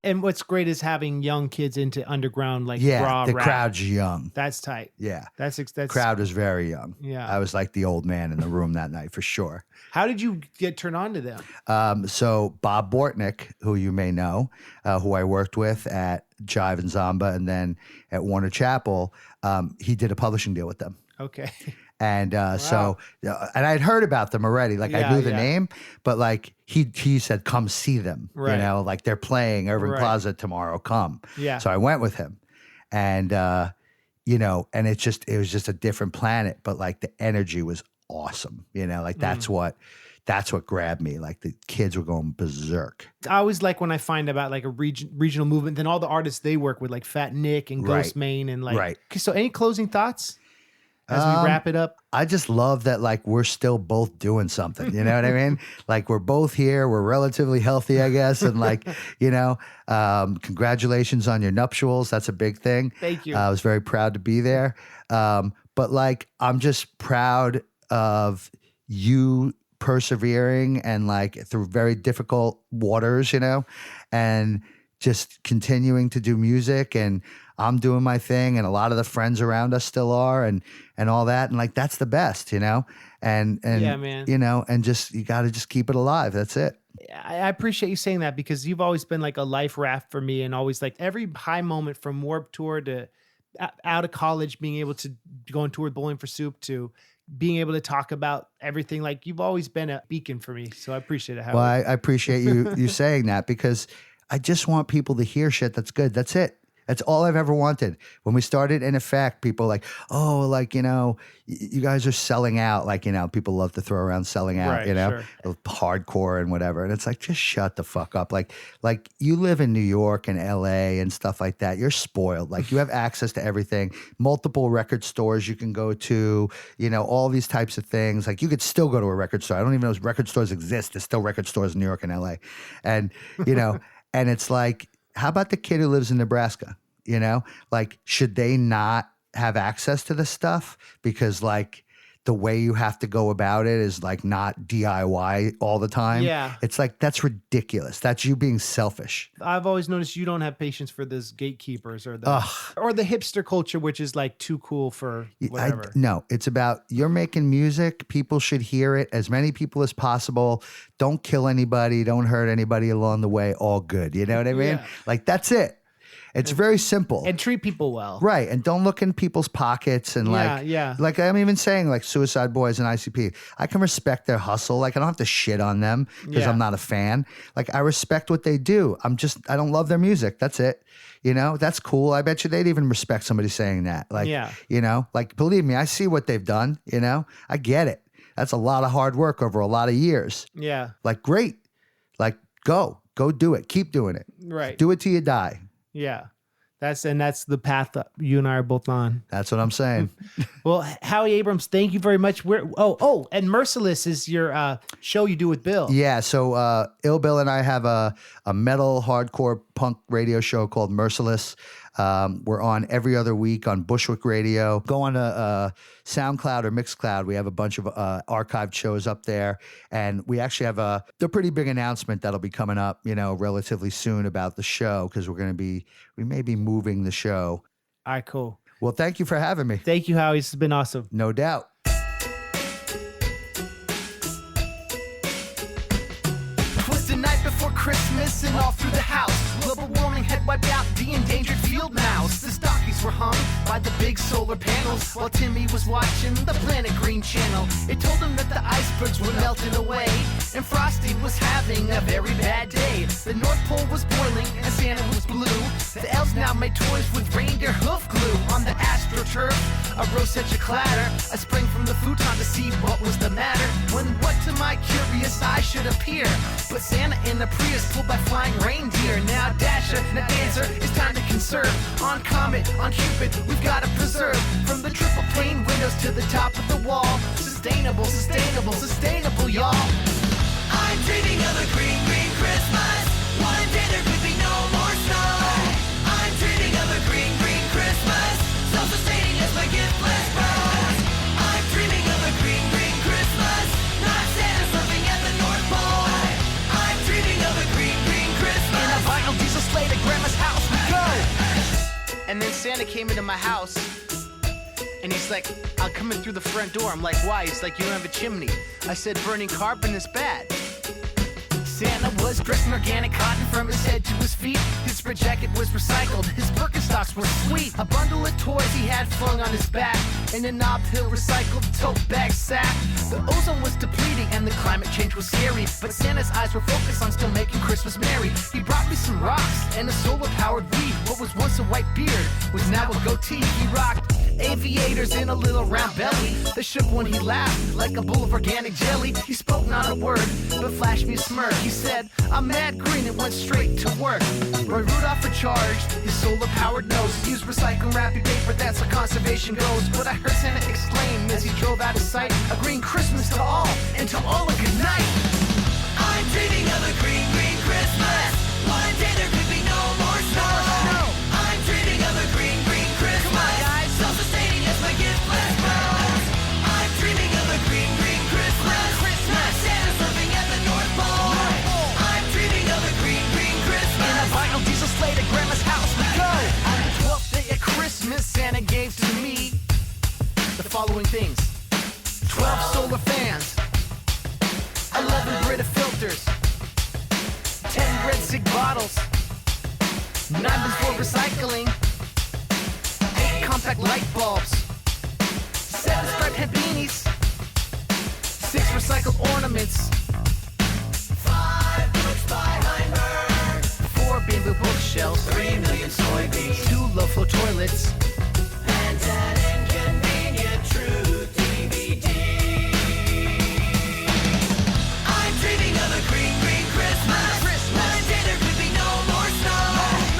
And what's great is having young kids into underground, like raw the rap. crowd's young. That's tight. Yeah. That's Crowd was very young. Yeah. I was like the old man in the room that night for sure. How did you get turned on to them? So Bob Bortnick, who you may know, who I worked with at Jive and Zamba and then at Warner Chappell, he did a publishing deal with them. Okay. And so, and I'd heard about them already. Like I knew the name, but like he said, come see them, like they're playing Irving Plaza tomorrow, come. Yeah. So I went with him, and, and it was just a different planet, but like the energy was awesome. Like that's what grabbed me. Like the kids were going berserk. I always like when I find about like a regional movement, then all the artists they work with, like Fat Nick and Ghost Main and like, Okay, so any closing thoughts as we wrap it up? I just love that like we're still both doing something, you know what I mean? Like we're both here, we're relatively healthy, I guess, and like, congratulations on your nuptials. That's a big thing. Thank you. I was very proud to be there. But like I'm just proud of you persevering and like through very difficult waters, and just continuing to do music, and I'm doing my thing, and a lot of the friends around us still are, and all that, and like that's the best, and yeah, man. And just you got to just keep it alive. That's it. I appreciate you saying that, because you've always been like a life raft for me, and always like every high moment from Warped Tour to out of college, being able to go on tour with Bowling for Soup to being able to talk about everything. Like you've always been a beacon for me, so I appreciate it. Well, I appreciate you saying that, because I just want people to hear shit that's good. That's it. That's all I've ever wanted. When we started In Effect, people like, oh, like, you guys are selling out. Like, people love to throw around selling out, Sure. Hardcore and whatever. And it's like, just shut the fuck up. Like you live in New York and LA and stuff like that. You're spoiled. Like you have access to everything, multiple record stores you can go to, all these types of things. Like you could still go to a record store. I don't even know if record stores exist. There's still record stores in New York and LA. And, and it's like, how about the kid who lives in Nebraska? Like, should they not have access to this stuff? Because like the way you have to go about it is like not DIY all the time. Yeah. It's like, that's ridiculous. That's you being selfish. I've always noticed you don't have patience for those gatekeepers or the hipster culture, which is like too cool for whatever. No, it's about you're making music. People should hear it. As many people as possible. Don't kill anybody. Don't hurt anybody along the way. All good. You know what I mean? Yeah. Like, that's it. It's very simple. And treat people well. Right. And don't look in people's pockets and like I'm even saying like Suicide Boys and ICP. I can respect their hustle. Like I don't have to shit on them because I'm not a fan. Like I respect what they do. I don't love their music. That's it. That's cool. I bet you they'd even respect somebody saying that. Like, like believe me, I see what they've done. I get it. That's a lot of hard work over a lot of years. Yeah. Like great. Like go do it. Keep doing it. Right. Do it till you die. Yeah. That's the path that you and I are both on. That's what I'm saying. Well, Howie Abrams, thank you very much. And Merciless is your show you do with Bill. Yeah, so ILL Bill and I have a metal hardcore punk radio show called Merciless. We're on every other week on Bushwick Radio. Go on to SoundCloud or Mixcloud. We have a bunch of archived shows up there. And we actually have a pretty big announcement that'll be coming up, relatively soon about the show because we may be moving the show. All right, cool. Well, thank you for having me. Thank you, Howie. It's been awesome. No doubt. Christmas and all through the house. Global warming had wiped out the endangered field mouse. The stockies were hung by the big solar panels while Timmy was watching the Planet Green channel. It told him that the icebergs were melting away and Frosty was having a very bad day. The North Pole was boiling and Santa was blue. The elves now made toys with reindeer hoof glue. On the astroturf, a rose such a clatter. I sprang from the futon to see what was the matter. When what to my curious eye should appear but Santa in the Prius pulled by flying reindeer. Now Dasher, now Dancer, it's time to conserve. On Comet, on Cupid, we've gotta preserve. From the triple pane windows to the top of the wall. Sustainable, sustainable, sustainable, y'all. I'm dreaming of a green, green Christmas. One day there could be no more snow. I'm dreaming of a green, green Christmas. Self-sustaining as my giftless bros. I'm dreaming of a green, green Christmas. Not Santa surfing at the North Pole. I'm dreaming of a green, green Christmas. In a vinyl diesel sleigh to Grandma's house we go. And then Santa came into my house. And he's like, I'll come in through the front door. I'm like, why? He's like, you don't have a chimney. I said, burning carbon is bad. Santa was dressed in organic cotton from his head to his feet. His spread jacket was recycled, his Birkenstocks were sweet. A bundle of toys he had flung on his back, and a Knob Hill recycled tote bag sack. The ozone was depleting and the climate change was scary, but Santa's eyes were focused on still making Christmas merry. He brought me some rocks and a solar-powered weed. What was once a white beard was now a goatee. He rocked aviators in a little round belly that shook when he laughed like a bowl of organic jelly. He spoke not a word, but flashed me a smirk. He said, I'm mad green and went straight to work. Roy Rudolph recharged his solar-powered nose. Used recycling wrapping paper, that's how conservation goes. But I heard Santa exclaim as he drove out of sight, a green Christmas to all, and to all a good night. I'm dreaming of a green, green Christmas. One day there could be no more snow. I'm dreaming of a green, green Christmas. Come on, guys. Self-sustaining as my giftless bros. I'm dreaming of a green, green Christmas. Not Santa surfing at the North Pole. I'm dreaming of a green, green Christmas. In a vinyl diesel sleigh to Grandma's house we go. On the 12th day of Christmas, Santa gave to me the following things: 12 solar fans, 11 Brita filters, 10 red cig bottles, 9 bins for recycling, 8 compact light bulbs, 7 striped head beanies, 6 recycled ornaments, 5 books by Heinberg, 4 bamboo bookshelves, 3 million soybeans, 2 low-flow toilets, and an inconvenient true DVD. I'm dreaming of a green, green Christmas. One day there could be no more snow.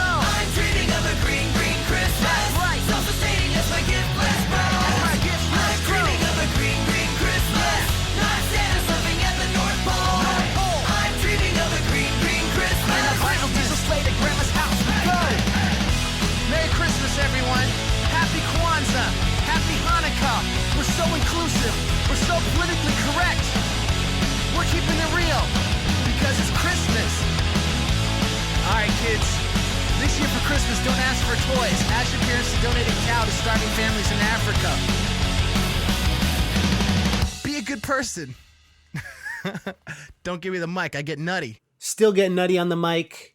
I'm dreaming of a green, green Christmas. Self-sustaining as my giftless bros. I'm dreaming of a green, green Christmas. Not Santa surfing at the North Pole. I'm dreaming of a green, green Christmas. And a vinyl diesel sleigh to Grandma's house we go. Merry Christmas, everyone. Happy Kwanzaa. Happy Hanukkah. We're so inclusive. We're so politically correct. We're keeping it real because it's Christmas. All right, kids. This year for Christmas, don't ask for toys. Ask your parents to donate a cow to starving families in Africa. Be a good person. Don't give me the mic. I get nutty. Still getting nutty on the mic.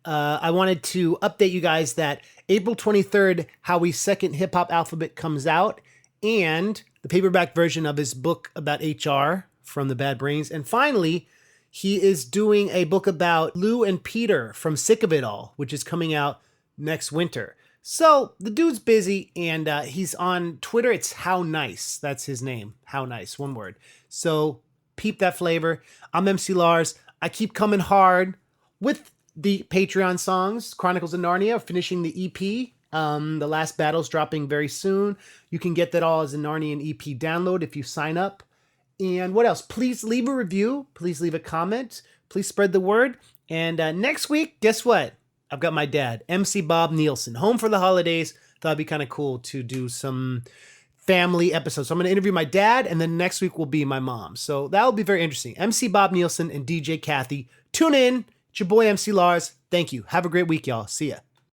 I wanted to update you guys that April 23rd, Howie's second hip hop alphabet comes out, and the paperback version of his book about HR from the Bad Brains. And finally, he is doing a book about Lou and Peter from Sick of It All, which is coming out next winter. So the dude's busy, and he's on Twitter. It's How Nice. That's his name. How Nice, one word. So peep that flavor. I'm MC Lars. I keep coming hard with the Patreon songs. Chronicles of Narnia, finishing the EP. The Last Battle's dropping very soon. You can get that all as a Narnian EP download if you sign up. And what else? Please leave a review. Please leave a comment. Please spread the word. And next week, guess what? I've got my dad, MC Bob Nielsen, home for the holidays. Thought it'd be kind of cool to do some family episodes. So I'm going to interview my dad, and then next week will be my mom. So that will be very interesting. MC Bob Nielsen and DJ Kathy. Tune in. It's your boy MC Lars. Thank you. Have a great week, y'all. See ya.